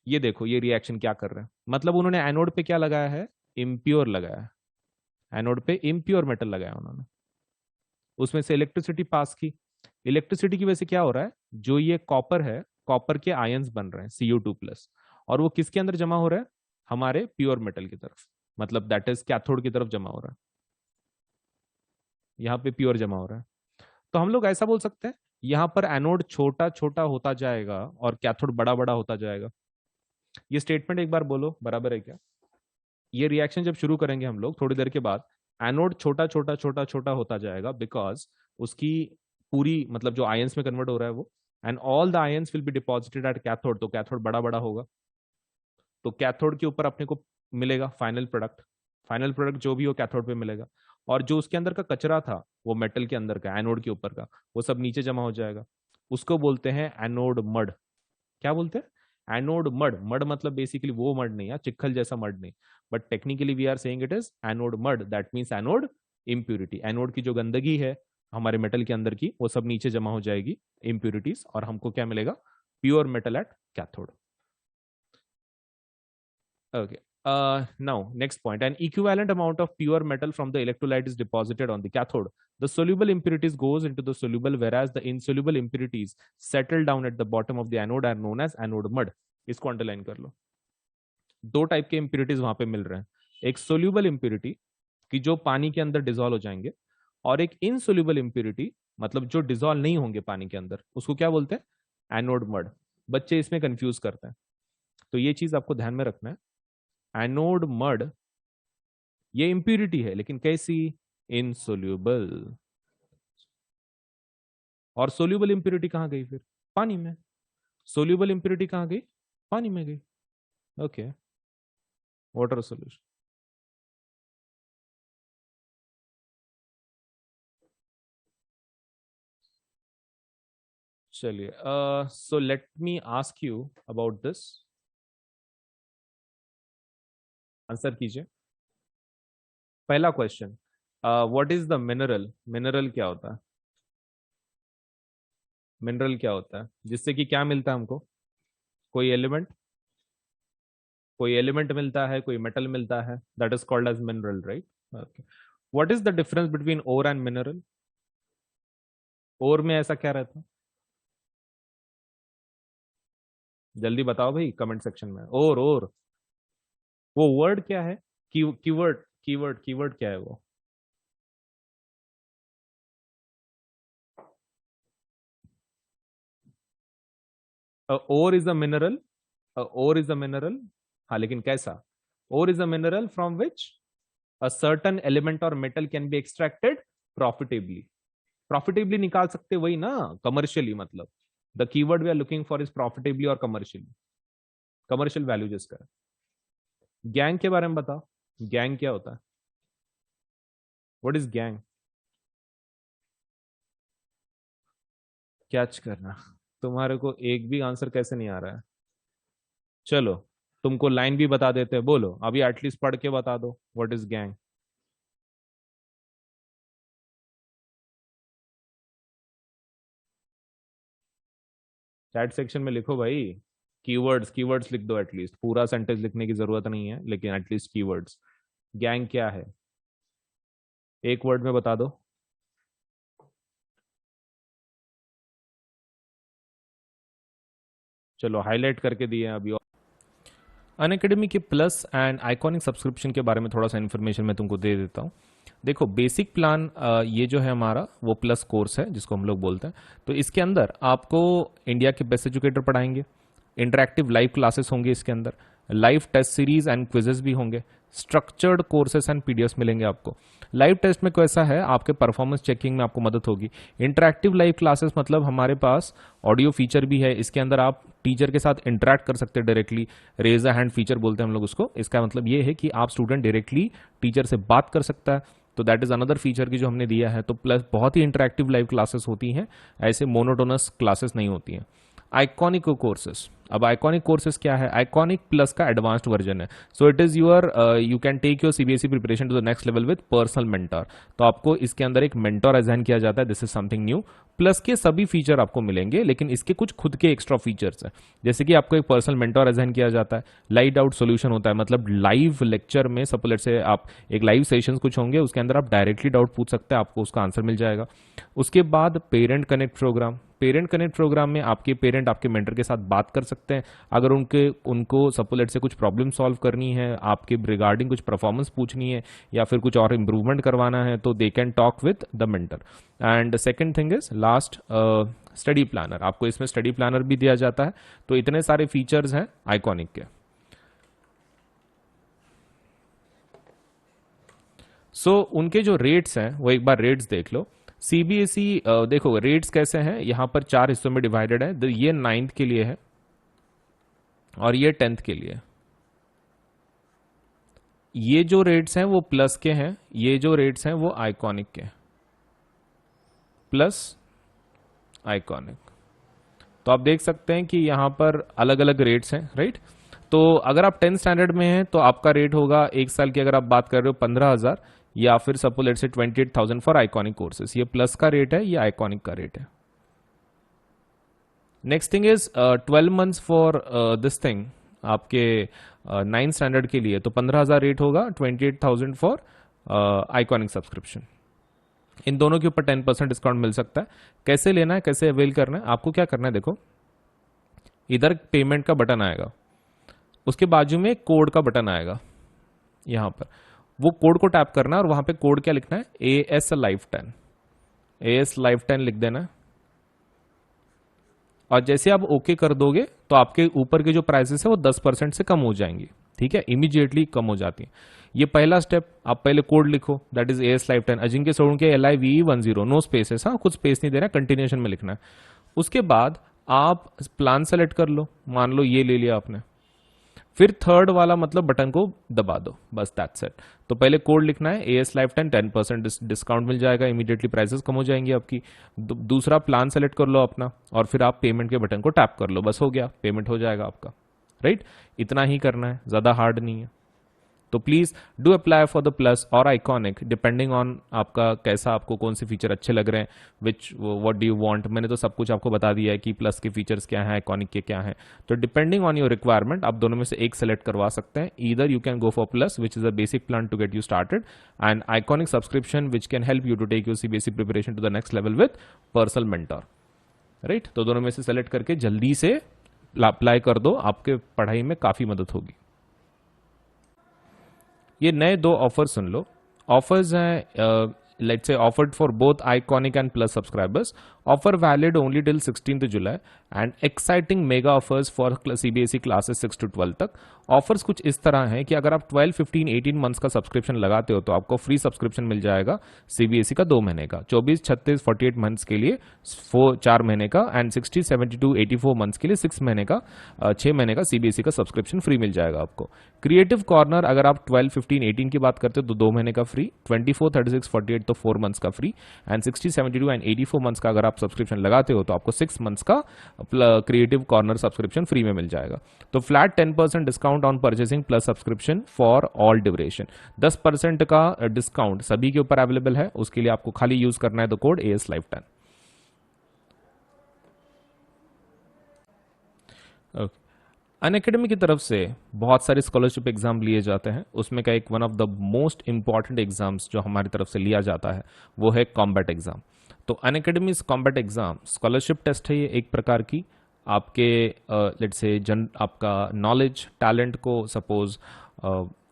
ये देखो ये रिएक्शन क्या कर रहे हैं, मतलब उन्होंने एनोड पे क्या लगाया है? इम्प्योर लगाया है। एनोड पे इम्प्योर मेटल लगाया उन्होंने, उसमें से इलेक्ट्रिसिटी पास की। इलेक्ट्रिसिटी की वजह से क्या हो रहा है, जो ये कॉपर है, कॉपर के आयंस बन रहे हैं CO2+, और वो किसके अंदर जमा हो रहा है? हमारे प्योर मेटल की तरफ, मतलब दैट इज कैथोड की तरफ जमा हो रहा है। यहाँ पे प्योर जमा हो रहा है। तो हम लोग ऐसा बोल सकते हैं, यहाँ पर एनोड छोटा छोटा होता जाएगा और कैथोड बड़ा बड़ा होता जाएगा। ये स्टेटमेंट एक बार बोलो, बराबर है क्या? ये रिएक्शन जब शुरू करेंगे हम लोग थोड़ी देर के बाद, एनोड छोटा छोटा छोटा छोटा होता जाएगा, बिकॉज उसकी पूरी मतलब जो आयंस में कन्वर्ट हो रहा है वो, and all the ions will be deposited at cathode, तो कैथोड बड़ा बड़ा होगा। तो कैथोड के ऊपर अपने को मिलेगा फाइनल प्रोडक्ट। फाइनल प्रोडक्ट जो भी हो कैथोड पे मिलेगा, और जो उसके अंदर का कचरा था वो मेटल के अंदर का, एनोड के ऊपर का, वो सब नीचे जमा हो जाएगा। उसको बोलते हैं एनोड मड। क्या बोलते हैं? Anode mud. मड मतलब बेसिकली वो मड नहीं है, चिखल जैसा मड नहीं, but technically we are saying it is anode mud, that means anode impurity. Anode की जो गंदगी है हमारे मेटल के अंदर की, वो सब नीचे जमा हो जाएगी, इम्प्यूरिटीज, और हमको क्या मिलेगा? Pure metal at cathode. Okay. Now, next point. An equivalent amount of pure metal from the electrolyte is deposited on the cathode. The soluble impurities goes into the soluble, whereas the insoluble impurities settle down at the bottom of the anode are known as anode mud. इसको underline कर लो. दो type के impurities वहां पे मिल रहे हैं. एक soluble impurity कि जो पानी के अंदर डिजोल्व हो जाएंगे, और एक insoluble impurity मतलब जो डिजोल्व नहीं होंगे पानी के अंदर, उसको क्या बोलते हैं? Anode mud. बच्चे इसमें कंफ्यूज करते हैं, तो ये चीज आपको ध्यान में रखना है. एनोड मड ये इंप्यूरिटी है, लेकिन कैसी? इनसोल्यूबल. और सोल्यूबल इंप्यूरिटी कहां गई फिर? पानी में. सोल्यूबल इंप्यूरिटी कहां गई? पानी में गई. ओके. Water solution. चलिए, so let me ask you about this. Answer कीजिए. पहला question, what is the mineral? Mineral क्या होता है? मिनरल क्या होता है जिससे कि क्या मिलता है हमको? कोई एलिमेंट. कोई एलिमेंट मिलता है, कोई मेटल मिलता है, that is called as mineral, right? Okay. What is the difference between ore and mineral? Ore में ऐसा क्या रहता है? जल्दी बताओ भाई कमेंट सेक्शन में. और वो वर्ड क्या है? कीवर्ड. कीवर्ड क्या है वो? Ore is a mineral. Ore is a mineral. हाँ, लेकिन कैसा? Ore is a mineral from which a certain element or metal can be extracted profitably. Profitably निकाल सकते, वही ना commercially. मतलब the keyword we are looking for is profitably or commercially. commercial value जिसका. Gang के बारे में बताओ. गैंग क्या होता है? what is gang? कैच करना. तुम्हारे को एक भी आंसर कैसे नहीं आ रहा है? चलो, तुमको लाइन भी बता देते हैं, बोलो अभी एटलीस्ट पढ़ के बता दो. What is gang? Chat section में लिखो भाई. कीवर्ड्स लिख दो एटलीस्ट. पूरा सेंटेंस लिखने की जरूरत नहीं है, लेकिन एटलीस्ट कीवर्ड्स. गैंग क्या है? एक वर्ड में बता दो. चलो, हाईलाइट करके दिए हैं अभी. अनअकैडमी के प्लस एंड आइकॉनिक सब्सक्रिप्शन के बारे में थोड़ा सा इन्फॉर्मेशन मैं तुमको दे देता हूँ. देखो, बेसिक प्लान ये जो है हमारा वो प्लस कोर्स है जिसको हम लोग बोलते हैं. तो इसके अंदर आपको इंडिया के बेस्ट एजुकेटर पढ़ाएंगे. इंटरैक्टिव लाइव क्लासेस होंगे इसके अंदर. Live test series and quizzes भी होंगे. स्ट्रक्चर्ड कोर्सेस एंड पीडीएफ मिलेंगे आपको. लाइव टेस्ट में कैसा है, आपके परफॉर्मेंस चेकिंग में आपको मदद होगी. इंटरैक्टिव लाइव क्लासेस मतलब हमारे पास ऑडियो फीचर भी है. इसके अंदर आप टीचर के साथ इंटरैक्ट कर सकते हैं directly. Raise a hand feature बोलते हैं हम लोग उसको. इसका मतलब ये है कि आप स्टूडेंट डायरेक्टली टीचर से बात कर सकता है. तो दैट इज अनदर फीचर की जो हमने दिया है. तो प्लस बहुत ही इंटरैक्टिव लाइव क्लासेस होती हैं, ऐसे मोनोटोनस क्लासेस नहीं होती हैं. Iconic courses. अब आइकॉनिक कोर्सेस क्या है? आइकॉनिक प्लस का एडवांस्ड वर्जन है. So it is your, you can take your CBSE preparation to the next level with personal mentor. तो आपको इसके अंदर एक मेंटर असाइन किया जाता है. This is something new. Plus के सभी फीचर आपको मिलेंगे, लेकिन इसके कुछ खुद के एक्स्ट्रा फीचर्स हैं. जैसे कि आपको एक पर्सनल मेंटर असाइन किया जाता है. लाइव डाउट सोल्यूशन होता है, मतलब लाइव लेक्चर में सपोज से आप एक लाइव सेशंस कुछ होंगे, उसके अंदर आप डायरेक्टली डाउट पूछ सकते हैं, आपको उसका आंसर मिल जाएगा. उसके बाद parent connect program. Parent connect program में आपके पेरेंट आपके मेंटर के साथ बात कर सकते हैं. अगर उनको सपोलेट से कुछ प्रॉब्लम सॉल्व करनी है, आपके रिगार्डिंग कुछ परफॉर्मेंस पूछनी है, या फिर कुछ और इंप्रूवमेंट करवाना है, तो they can talk with the mentor. And second thing is last, study planner. आपको इसमें स्टडी प्लानर भी दिया जाता है. तो इतने सारे फीचर्स हैं आइकॉनिक के. सो उनके जो रेट्स हैं वो एक बार रेट्स देख लो. सीबीएसई देखो रेट्स कैसे हैं, यहां पर 4 हिस्सों में डिवाइडेड है. ये 9th के लिए है और ये 10th के लिए. ये जो रेट्स हैं वो प्लस के हैं, ये जो रेट्स हैं वो आइकॉनिक के. Plus, iconic. तो आप देख सकते हैं कि यहां पर अलग अलग रेट्स हैं, राइट? तो अगर आप 10th स्टैंडर्ड में हैं तो आपका रेट होगा एक साल की, अगर आप बात कर रहे हो 15,000, या फिर सपोज लेट्स से 28,000 फॉर आइकॉनिक कोर्सेस. ये प्लस का रेट है, ये आइकॉनिक का रेट है. Next thing is 12 months for this thing. आपके 9 स्टैंडर्ड के लिए तो 15,000 रेट होगा, 28,000 फॉर आइकॉनिक सब्सक्रिप्शन। इन दोनों के ऊपर 10% डिस्काउंट मिल सकता है। कैसे लेना है, कैसे अवेल करना है, आपको क्या करना है, देखो इधर पेमेंट का बटन आएगा, उसके बाजू में कोड का बटन आएगा, यहां पर वो कोड को टैप करना है और वहां पे कोड क्या लिखना है, AS Live 10, AS Live 10 लिख देना है। और जैसे आप ओके कर दोगे तो आपके ऊपर के जो प्राइसेस है वो 10% से कम हो जाएंगी, ठीक है, इमीडिएटली कम हो जाती है। ये पहला स्टेप, आप पहले कोड लिखो, that is AS Live 10 Ajinkya Solanke LIVE10, no spaces, हाँ कुछ स्पेस नहीं देना, कंटिन्यूएशन में लिखना है। उसके बाद आप प्लान सेलेक्ट कर लो, मान लो ये ले लिया आपने, फिर थर्ड वाला मतलब बटन को दबा दो, बस दैट्स इट। तो पहले कोड लिखना है AS Live 10, 10% डिस्काउंट मिल जाएगा, इमीडिएटली प्राइसेस कम हो जाएंगी आपकी। दूसरा प्लान सेलेक्ट कर लो अपना और फिर आप पेमेंट के बटन को टैप कर लो, बस हो गया, पेमेंट हो जाएगा आपका, राइट। इतना ही करना है, ज्यादा हार्ड नहीं है। तो please do apply for the plus और आइकॉनिक, डिपेंडिंग ऑन आपका कैसा, आपको कौन से फीचर अच्छे लग रहे हैं, विच व्हाट डू यू वांट। मैंने तो सब कुछ आपको बता दिया है कि प्लस के फीचर्स क्या हैं, आइकॉनिक के क्या हैं। तो डिपेंडिंग ऑन योर रिक्वायरमेंट आप दोनों में से एक सेलेक्ट करवा सकते हैं। Either you can go for plus which is a basic plan to get you started, and iconic subscription which can help you to take your CBSE preparation to the next level with personal mentor, right. तो दोनों में से select करके जल्दी से apply कर दो, आपके पढ़ाई में काफी मदद होगी। ये नए 2 ऑफर सुन लो। ऑफर्स हैं, let's say offered for both iconic and plus subscribers, offer valid only till 16th July, and exciting mega offers for CBSE classes 6 to 12 तक। ऑफर्स कुछ इस तरह हैं कि अगर आप 12, 15, 18 मंथ्स का सब्सक्रिप्शन लगाते हो तो आपको फ्री सब्सक्रिप्शन मिल जाएगा CBSE का 2 महीने का, 24, 36, 48 मंथ्स के लिए 4 महीने का, एंड 60, 72, 84 मंथ्स के लिए 6 महीने का 6 महीने का CBSE का सब्सक्रिप्शन फ्री मिल जाएगा आपको। क्रिएटिव कॉर्नर अगर आप 12, 15, 18 की बात करते हो तो 2 महीने का फ्री, 24, 36, 48 तो 4 मंथ्स का फ्री, एंड 60, 72 एंड 84 मंथ्स का अगर आप सब्सक्रिप्शन लगाते हो तो आपको 6 मंथ्स का क्रिएटिव कॉर्नर सब्सक्रिप्शन फ्री में मिल जाएगा। तो flat 10% discount on purchasing plus subscription for all duration, 10% का डिस्काउंट सभी के ऊपर अवेलेबल है। उसके लिए आपको खाली यूज करना है the code AS Live 10। Unacademy की तरफ से बहुत सारे स्कॉलरशिप एग्जाम लिए जाते हैं, उसमें का एक one of the most important exams जो हमारी तरफ से लिया जाता है वो है कॉम्बैट एग्जाम। तो Unacademy combat exam scholarship test है, ये एक प्रकार की आपके लेट्स से आपका नॉलेज टैलेंट को सपोज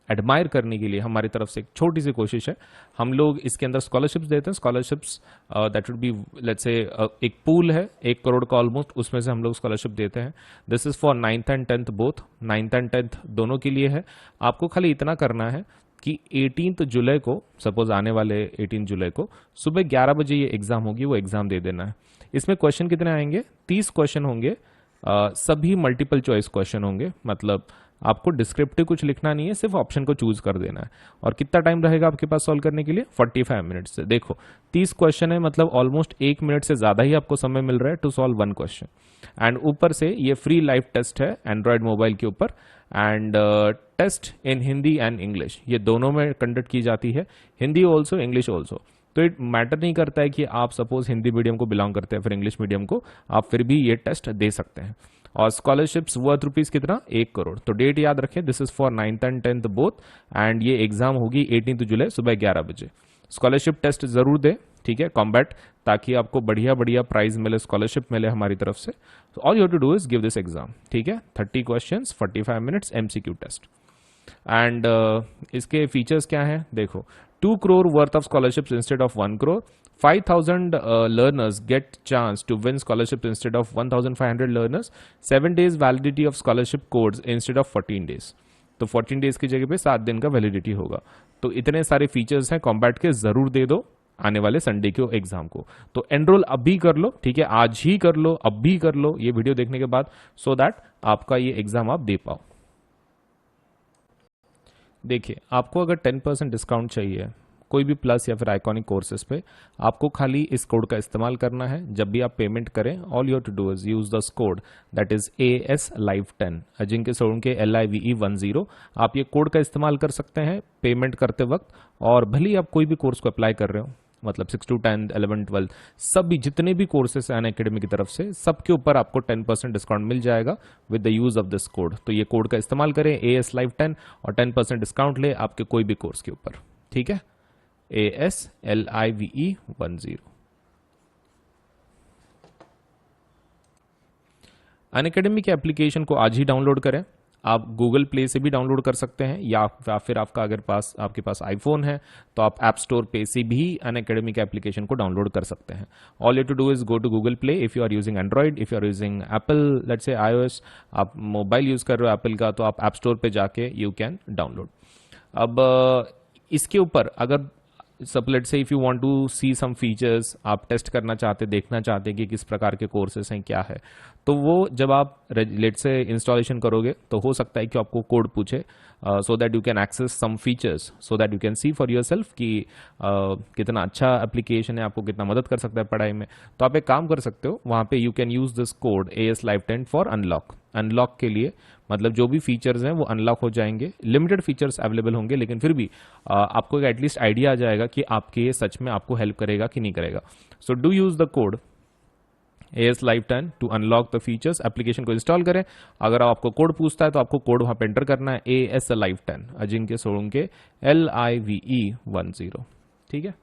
एडमायर करने के लिए हमारी तरफ से एक छोटी सी कोशिश है। हम लोग इसके अंदर स्कॉलरशिप्स देते हैं। Scholarships that would be let's say एक पूल है 1 करोड़ का ऑलमोस्ट, उसमें से हम लोग स्कॉलरशिप देते हैं। This is for 9th and 10th both, 9th and 10th दोनों के लिए है। आपको खाली इतना करना है कि 18 जुलाई को, सपोज आने वाले 18 जुलाई को सुबह 11 बजे ये एग्जाम होगी, वो एग्जाम दे देना है। इसमें क्वेश्चन कितने आएंगे, 30 क्वेश्चन होंगे, सभी मल्टीपल चॉइस क्वेश्चन होंगे, मतलब आपको डिस्क्रिप्टिव कुछ लिखना नहीं है, सिर्फ ऑप्शन को चूज कर देना है। और कितना टाइम रहेगा आपके पास सॉल्व करने के लिए, 45 मिनट्स से। देखो 30 क्वेश्चन है, मतलब ऑलमोस्ट 1 मिनट से ज्यादा ही आपको समय मिल रहा है टू सॉल्व 1 क्वेश्चन। एंड ऊपर से ये फ्री लाइव टेस्ट है एंड्रॉयड मोबाइल के ऊपर, and test in Hindi and English, ये दोनों में कंडक्ट की जाती है, हिंदी ऑल्सो इंग्लिश ऑल्सो। तो इट मैटर नहीं करता है कि आप सपोज हिंदी मीडियम को बिलोंग करते हैं फिर इंग्लिश मीडियम को, आप फिर भी ये टेस्ट दे सकते हैं। और स्कॉलरशिप्स वर्थ रुपीज कितना, 1 करोड़। तो डेट याद रखें, this is for 9th and 10th both, and ये एग्जाम होगी 18 जुलाई सुबह 11 बजे। स्कॉलरशिप टेस्ट जरूर दे, ठीक है, कॉम्बैट, ताकि आपको बढ़िया बढ़िया प्राइज मिले, स्कॉलरशिप मिले हमारी तरफ से। तो all you have to do is give this exam, ठीक है, 30 questions, 45 minutes, MCQ test. And इसके फीचर्स क्या हैं, देखो 2 crore worth of scholarships instead of 1 crore, 5,000 learners get chance to win scholarships instead of 1,500 learners, 7 days validity of scholarship codes instead of 14 days। तो 14 days की जगह पे 7 दिन का वैलिडिटी होगा। तो इतने सारे फीचर्स हैं कॉम्बैट के, जरूर दे दो आने वाले संडे के एग्जाम को। तो एनरोल अभी कर लो, ठीक है, आज ही कर लो, अभी कर लो ये वीडियो देखने के बाद, सो दैट आपका ये एग्जाम आप दे पाओ। देखिए, आपको अगर 10% डिस्काउंट चाहिए कोई भी प्लस या फिर आइकॉनिक कोर्सेज पे, आपको खाली इस कोड का इस्तेमाल करना है। जब भी आप पेमेंट करें, all you have to do is use this code that is AS Live 10, Ajinkya Solanke LIVE10। आप ये कोड का इस्तेमाल कर सकते हैं पेमेंट करते वक्त, और भले ही आप कोई भी कोर्स को अप्लाई कर रहे हो, मतलब 6 to 10, 11, 12 सभी जितने भी कोर्सेस हैं अनअकैडमी की तरफ से सबके ऊपर आपको 10% डिस्काउंट मिल जाएगा with the use of this code. तो ये कोड का इस्तेमाल करें ASLive10 और 10% डिस्काउंट ले आपके कोई भी कोर्स के ऊपर, ठीक है। ASLIVE10। अनअकैडमी के एप्लीकेशन को आज ही डाउनलोड करें। आप गूगल प्ले से भी डाउनलोड कर सकते हैं या फिर आपके पास आईफोन है तो आप ऐप स्टोर पे से भी अनअकैडमी के एप्लीकेशन को डाउनलोड कर सकते हैं। All you to do is go to Google Play if you are using Android, if you are using Apple let's say iOS, आप मोबाइल यूज कर रहे हो एप्पल का तो आप ऐप स्टोर पे जाके यू कैन डाउनलोड। अब इसके ऊपर अगर सब let's say if you want to see some features, आप टेस्ट करना चाहते, देखना चाहते कि किस प्रकार के कोर्सेस हैं क्या है, तो वो जब आप लेट्स से इंस्टॉलेशन करोगे तो हो सकता है कि आपको कोड पूछे so that you can access some features, so that you can see for yourself कि कितना अच्छा एप्लीकेशन है, आपको कितना मदद कर सकता है पढ़ाई में। तो आप एक काम कर सकते हो, वहां पे you can use this code ASLive10 for unlock. Unlock के लिए मतलब जो भी फीचर्स हैं वो अनलॉक हो जाएंगे, लिमिटेड फीचर्स अवेलेबल होंगे लेकिन फिर भी आपको एटलीस्ट आइडिया आ जाएगा कि आपके ये सच में आपको हेल्प करेगा कि नहीं करेगा। So do use the code ASLive10 to unlock the features. Application को इंस्टॉल करें, अगर आपको कोड पूछता है तो आपको कोड वहां पे एंटर करना है ASLive10, अजिंक्य सोलंके LIVE10, ठीक है।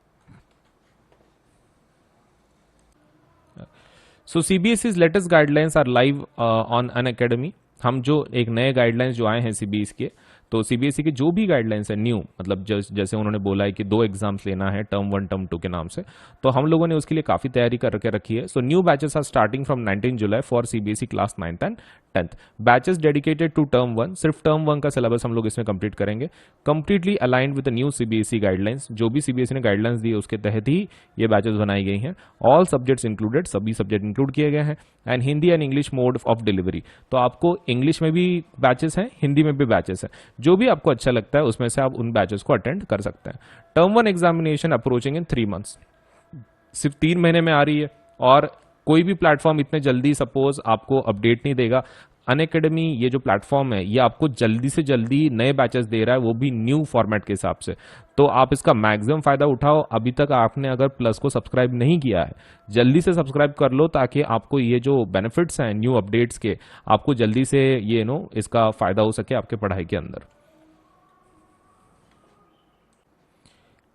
So CBSE's latest guidelines are live on Unacademy. हम जो एक नए गाइडलाइंस जो आए हैं CBSE के, तो CBSE के जो भी गाइडलाइंस है न्यू, मतलब जैसे उन्होंने बोला है कि 2 एग्जाम्स लेना है टर्म 1 टर्म 2 के नाम से, तो हम लोगों ने उसके लिए काफी तैयारी करके रखी है। So new batches are starting from 19 July for CBSE class 9th and 10th। Batches dedicated to term 1, सिर्फ टर्म 1 का सिलेबस हम लोग इसमें कंप्लीट करेंगे, completely aligned with the new CBSE guidelines. जो भी CBSE ने गाइडलाइंस दी है उसके तहत ही ये बैचेस बनाई गई हैं। ऑल सब्जेक्ट्स इंक्लूडेड, सभी सब्जेक्ट इंक्लूड किए गए हैं, and Hindi and English mode of delivery. तो आपको इंग्लिश में भी बैचेस हैं, हिंदी में भी बैचेस हैं, जो भी आपको अच्छा लगता है उसमें से आप उन बैचेस को अटेंड कर सकते हैं। टर्म 1 एग्जामिनेशन अप्रोचिंग इन 3 months, सिर्फ 3 महीने में आ रही है, और कोई भी प्लेटफॉर्म इतने जल्दी सपोज आपको अपडेट नहीं देगा। अनअकैडमी ये जो प्लेटफॉर्म है ये आपको जल्दी से जल्दी नए बैचेस दे रहा है, वो भी न्यू फॉर्मेट के हिसाब से, तो आप इसका मैक्सिमम फायदा उठाओ। अभी तक आपने अगर प्लस को सब्सक्राइब नहीं किया है, जल्दी से सब्सक्राइब कर लो ताकि आपको ये जो बेनिफिट्स हैं न्यू अपडेट्स के, आपको जल्दी से ये इसका फायदा हो सके आपके पढ़ाई के अंदर।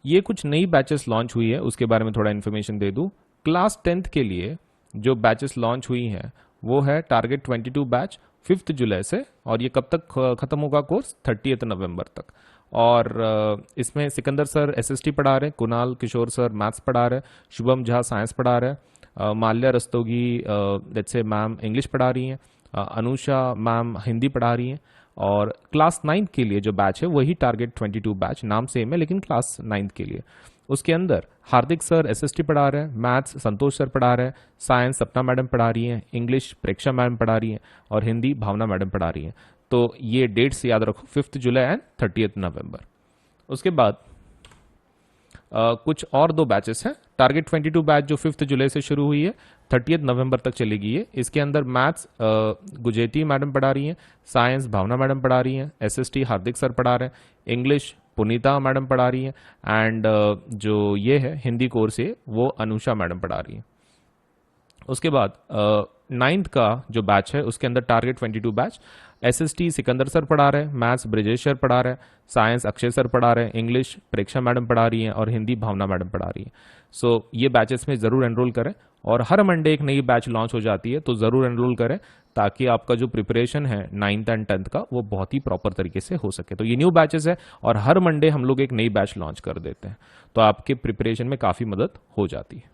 ये कुछ नई बैचेस लॉन्च हुई है, उसके बारे में थोड़ा इन्फॉर्मेशन दे दूं। क्लास 10th के लिए जो बैचेस लॉन्च हुई हैं वो है टारगेट 22 बैच 5 जुलाई से, और ये कब तक खत्म होगा कोर्स? 30 नवंबर तक। और इसमें सिकंदर सर SST पढ़ा रहे हैं, कुणाल किशोर सर मैथ्स पढ़ा रहे हैं, शुभम झा साइंस पढ़ा रहे हैं, Mallya Rastogi let's say ma'am English पढ़ा रही हैं, अनुषा मैम हिंदी पढ़ा रही हैं। और क्लास 9th के लिए जो बैच है वही टारगेट 22 बैच, नाम सेम है लेकिन क्लास 9th के लिए। उसके अंदर हार्दिक सर SST पढ़ा रहे हैं, मैथ्स संतोष सर पढ़ा रहे हैं, साइंस सपना मैडम पढ़ा रही हैं, इंग्लिश प्रेक्षा मैडम पढ़ा रही हैं, और हिंदी भावना मैडम पढ़ा रही हैं। तो ये डेट्स याद रखो, 5 जुलाई एंड 30 नवंबर। उसके बाद कुछ और 2 बैचेस हैं। टारगेट 22 बैच जो 5 जुलाई से शुरू हुई है 30 नवंबर तक चलेगी ये। इसके अंदर मैथ्स गुजेती मैडम पढ़ा रही हैं, साइंस भावना मैडम पढ़ा रही हैं, SST हार्दिक सर पढ़ा रहे हैं, इंग्लिश पुनीता मैडम पढ़ा रही हैं, एंड जो ये है हिंदी कोर्स है वो अनुषा मैडम पढ़ा रही हैं। उसके बाद 9th का जो बैच है उसके अंदर target 22 batch SST Sikandar sir पढ़ा रहे हैं, मैथ्स ब्रिजेश सर पढ़ा रहे हैं, साइंस अक्षय सर पढ़ा रहे हैं, इंग्लिश प्रेक्षा मैडम पढ़ा रही हैं, और हिंदी भावना मैडम पढ़ा रही हैं। सो ये बैचेस में ज़रूर एनरोल करें, और हर मंडे एक नई बैच लॉन्च हो जाती है, तो ज़रूर एनरोल करें ताकि आपका जो प्रिपरेशन है 9th एंड 10th का वो बहुत ही प्रॉपर तरीके से हो सके। तो ये न्यू बैचेस है और हर मंडे हम लोग एक नई बैच लॉन्च कर देते हैं, तो आपके प्रिपरेशन में काफ़ी मदद हो जाती है।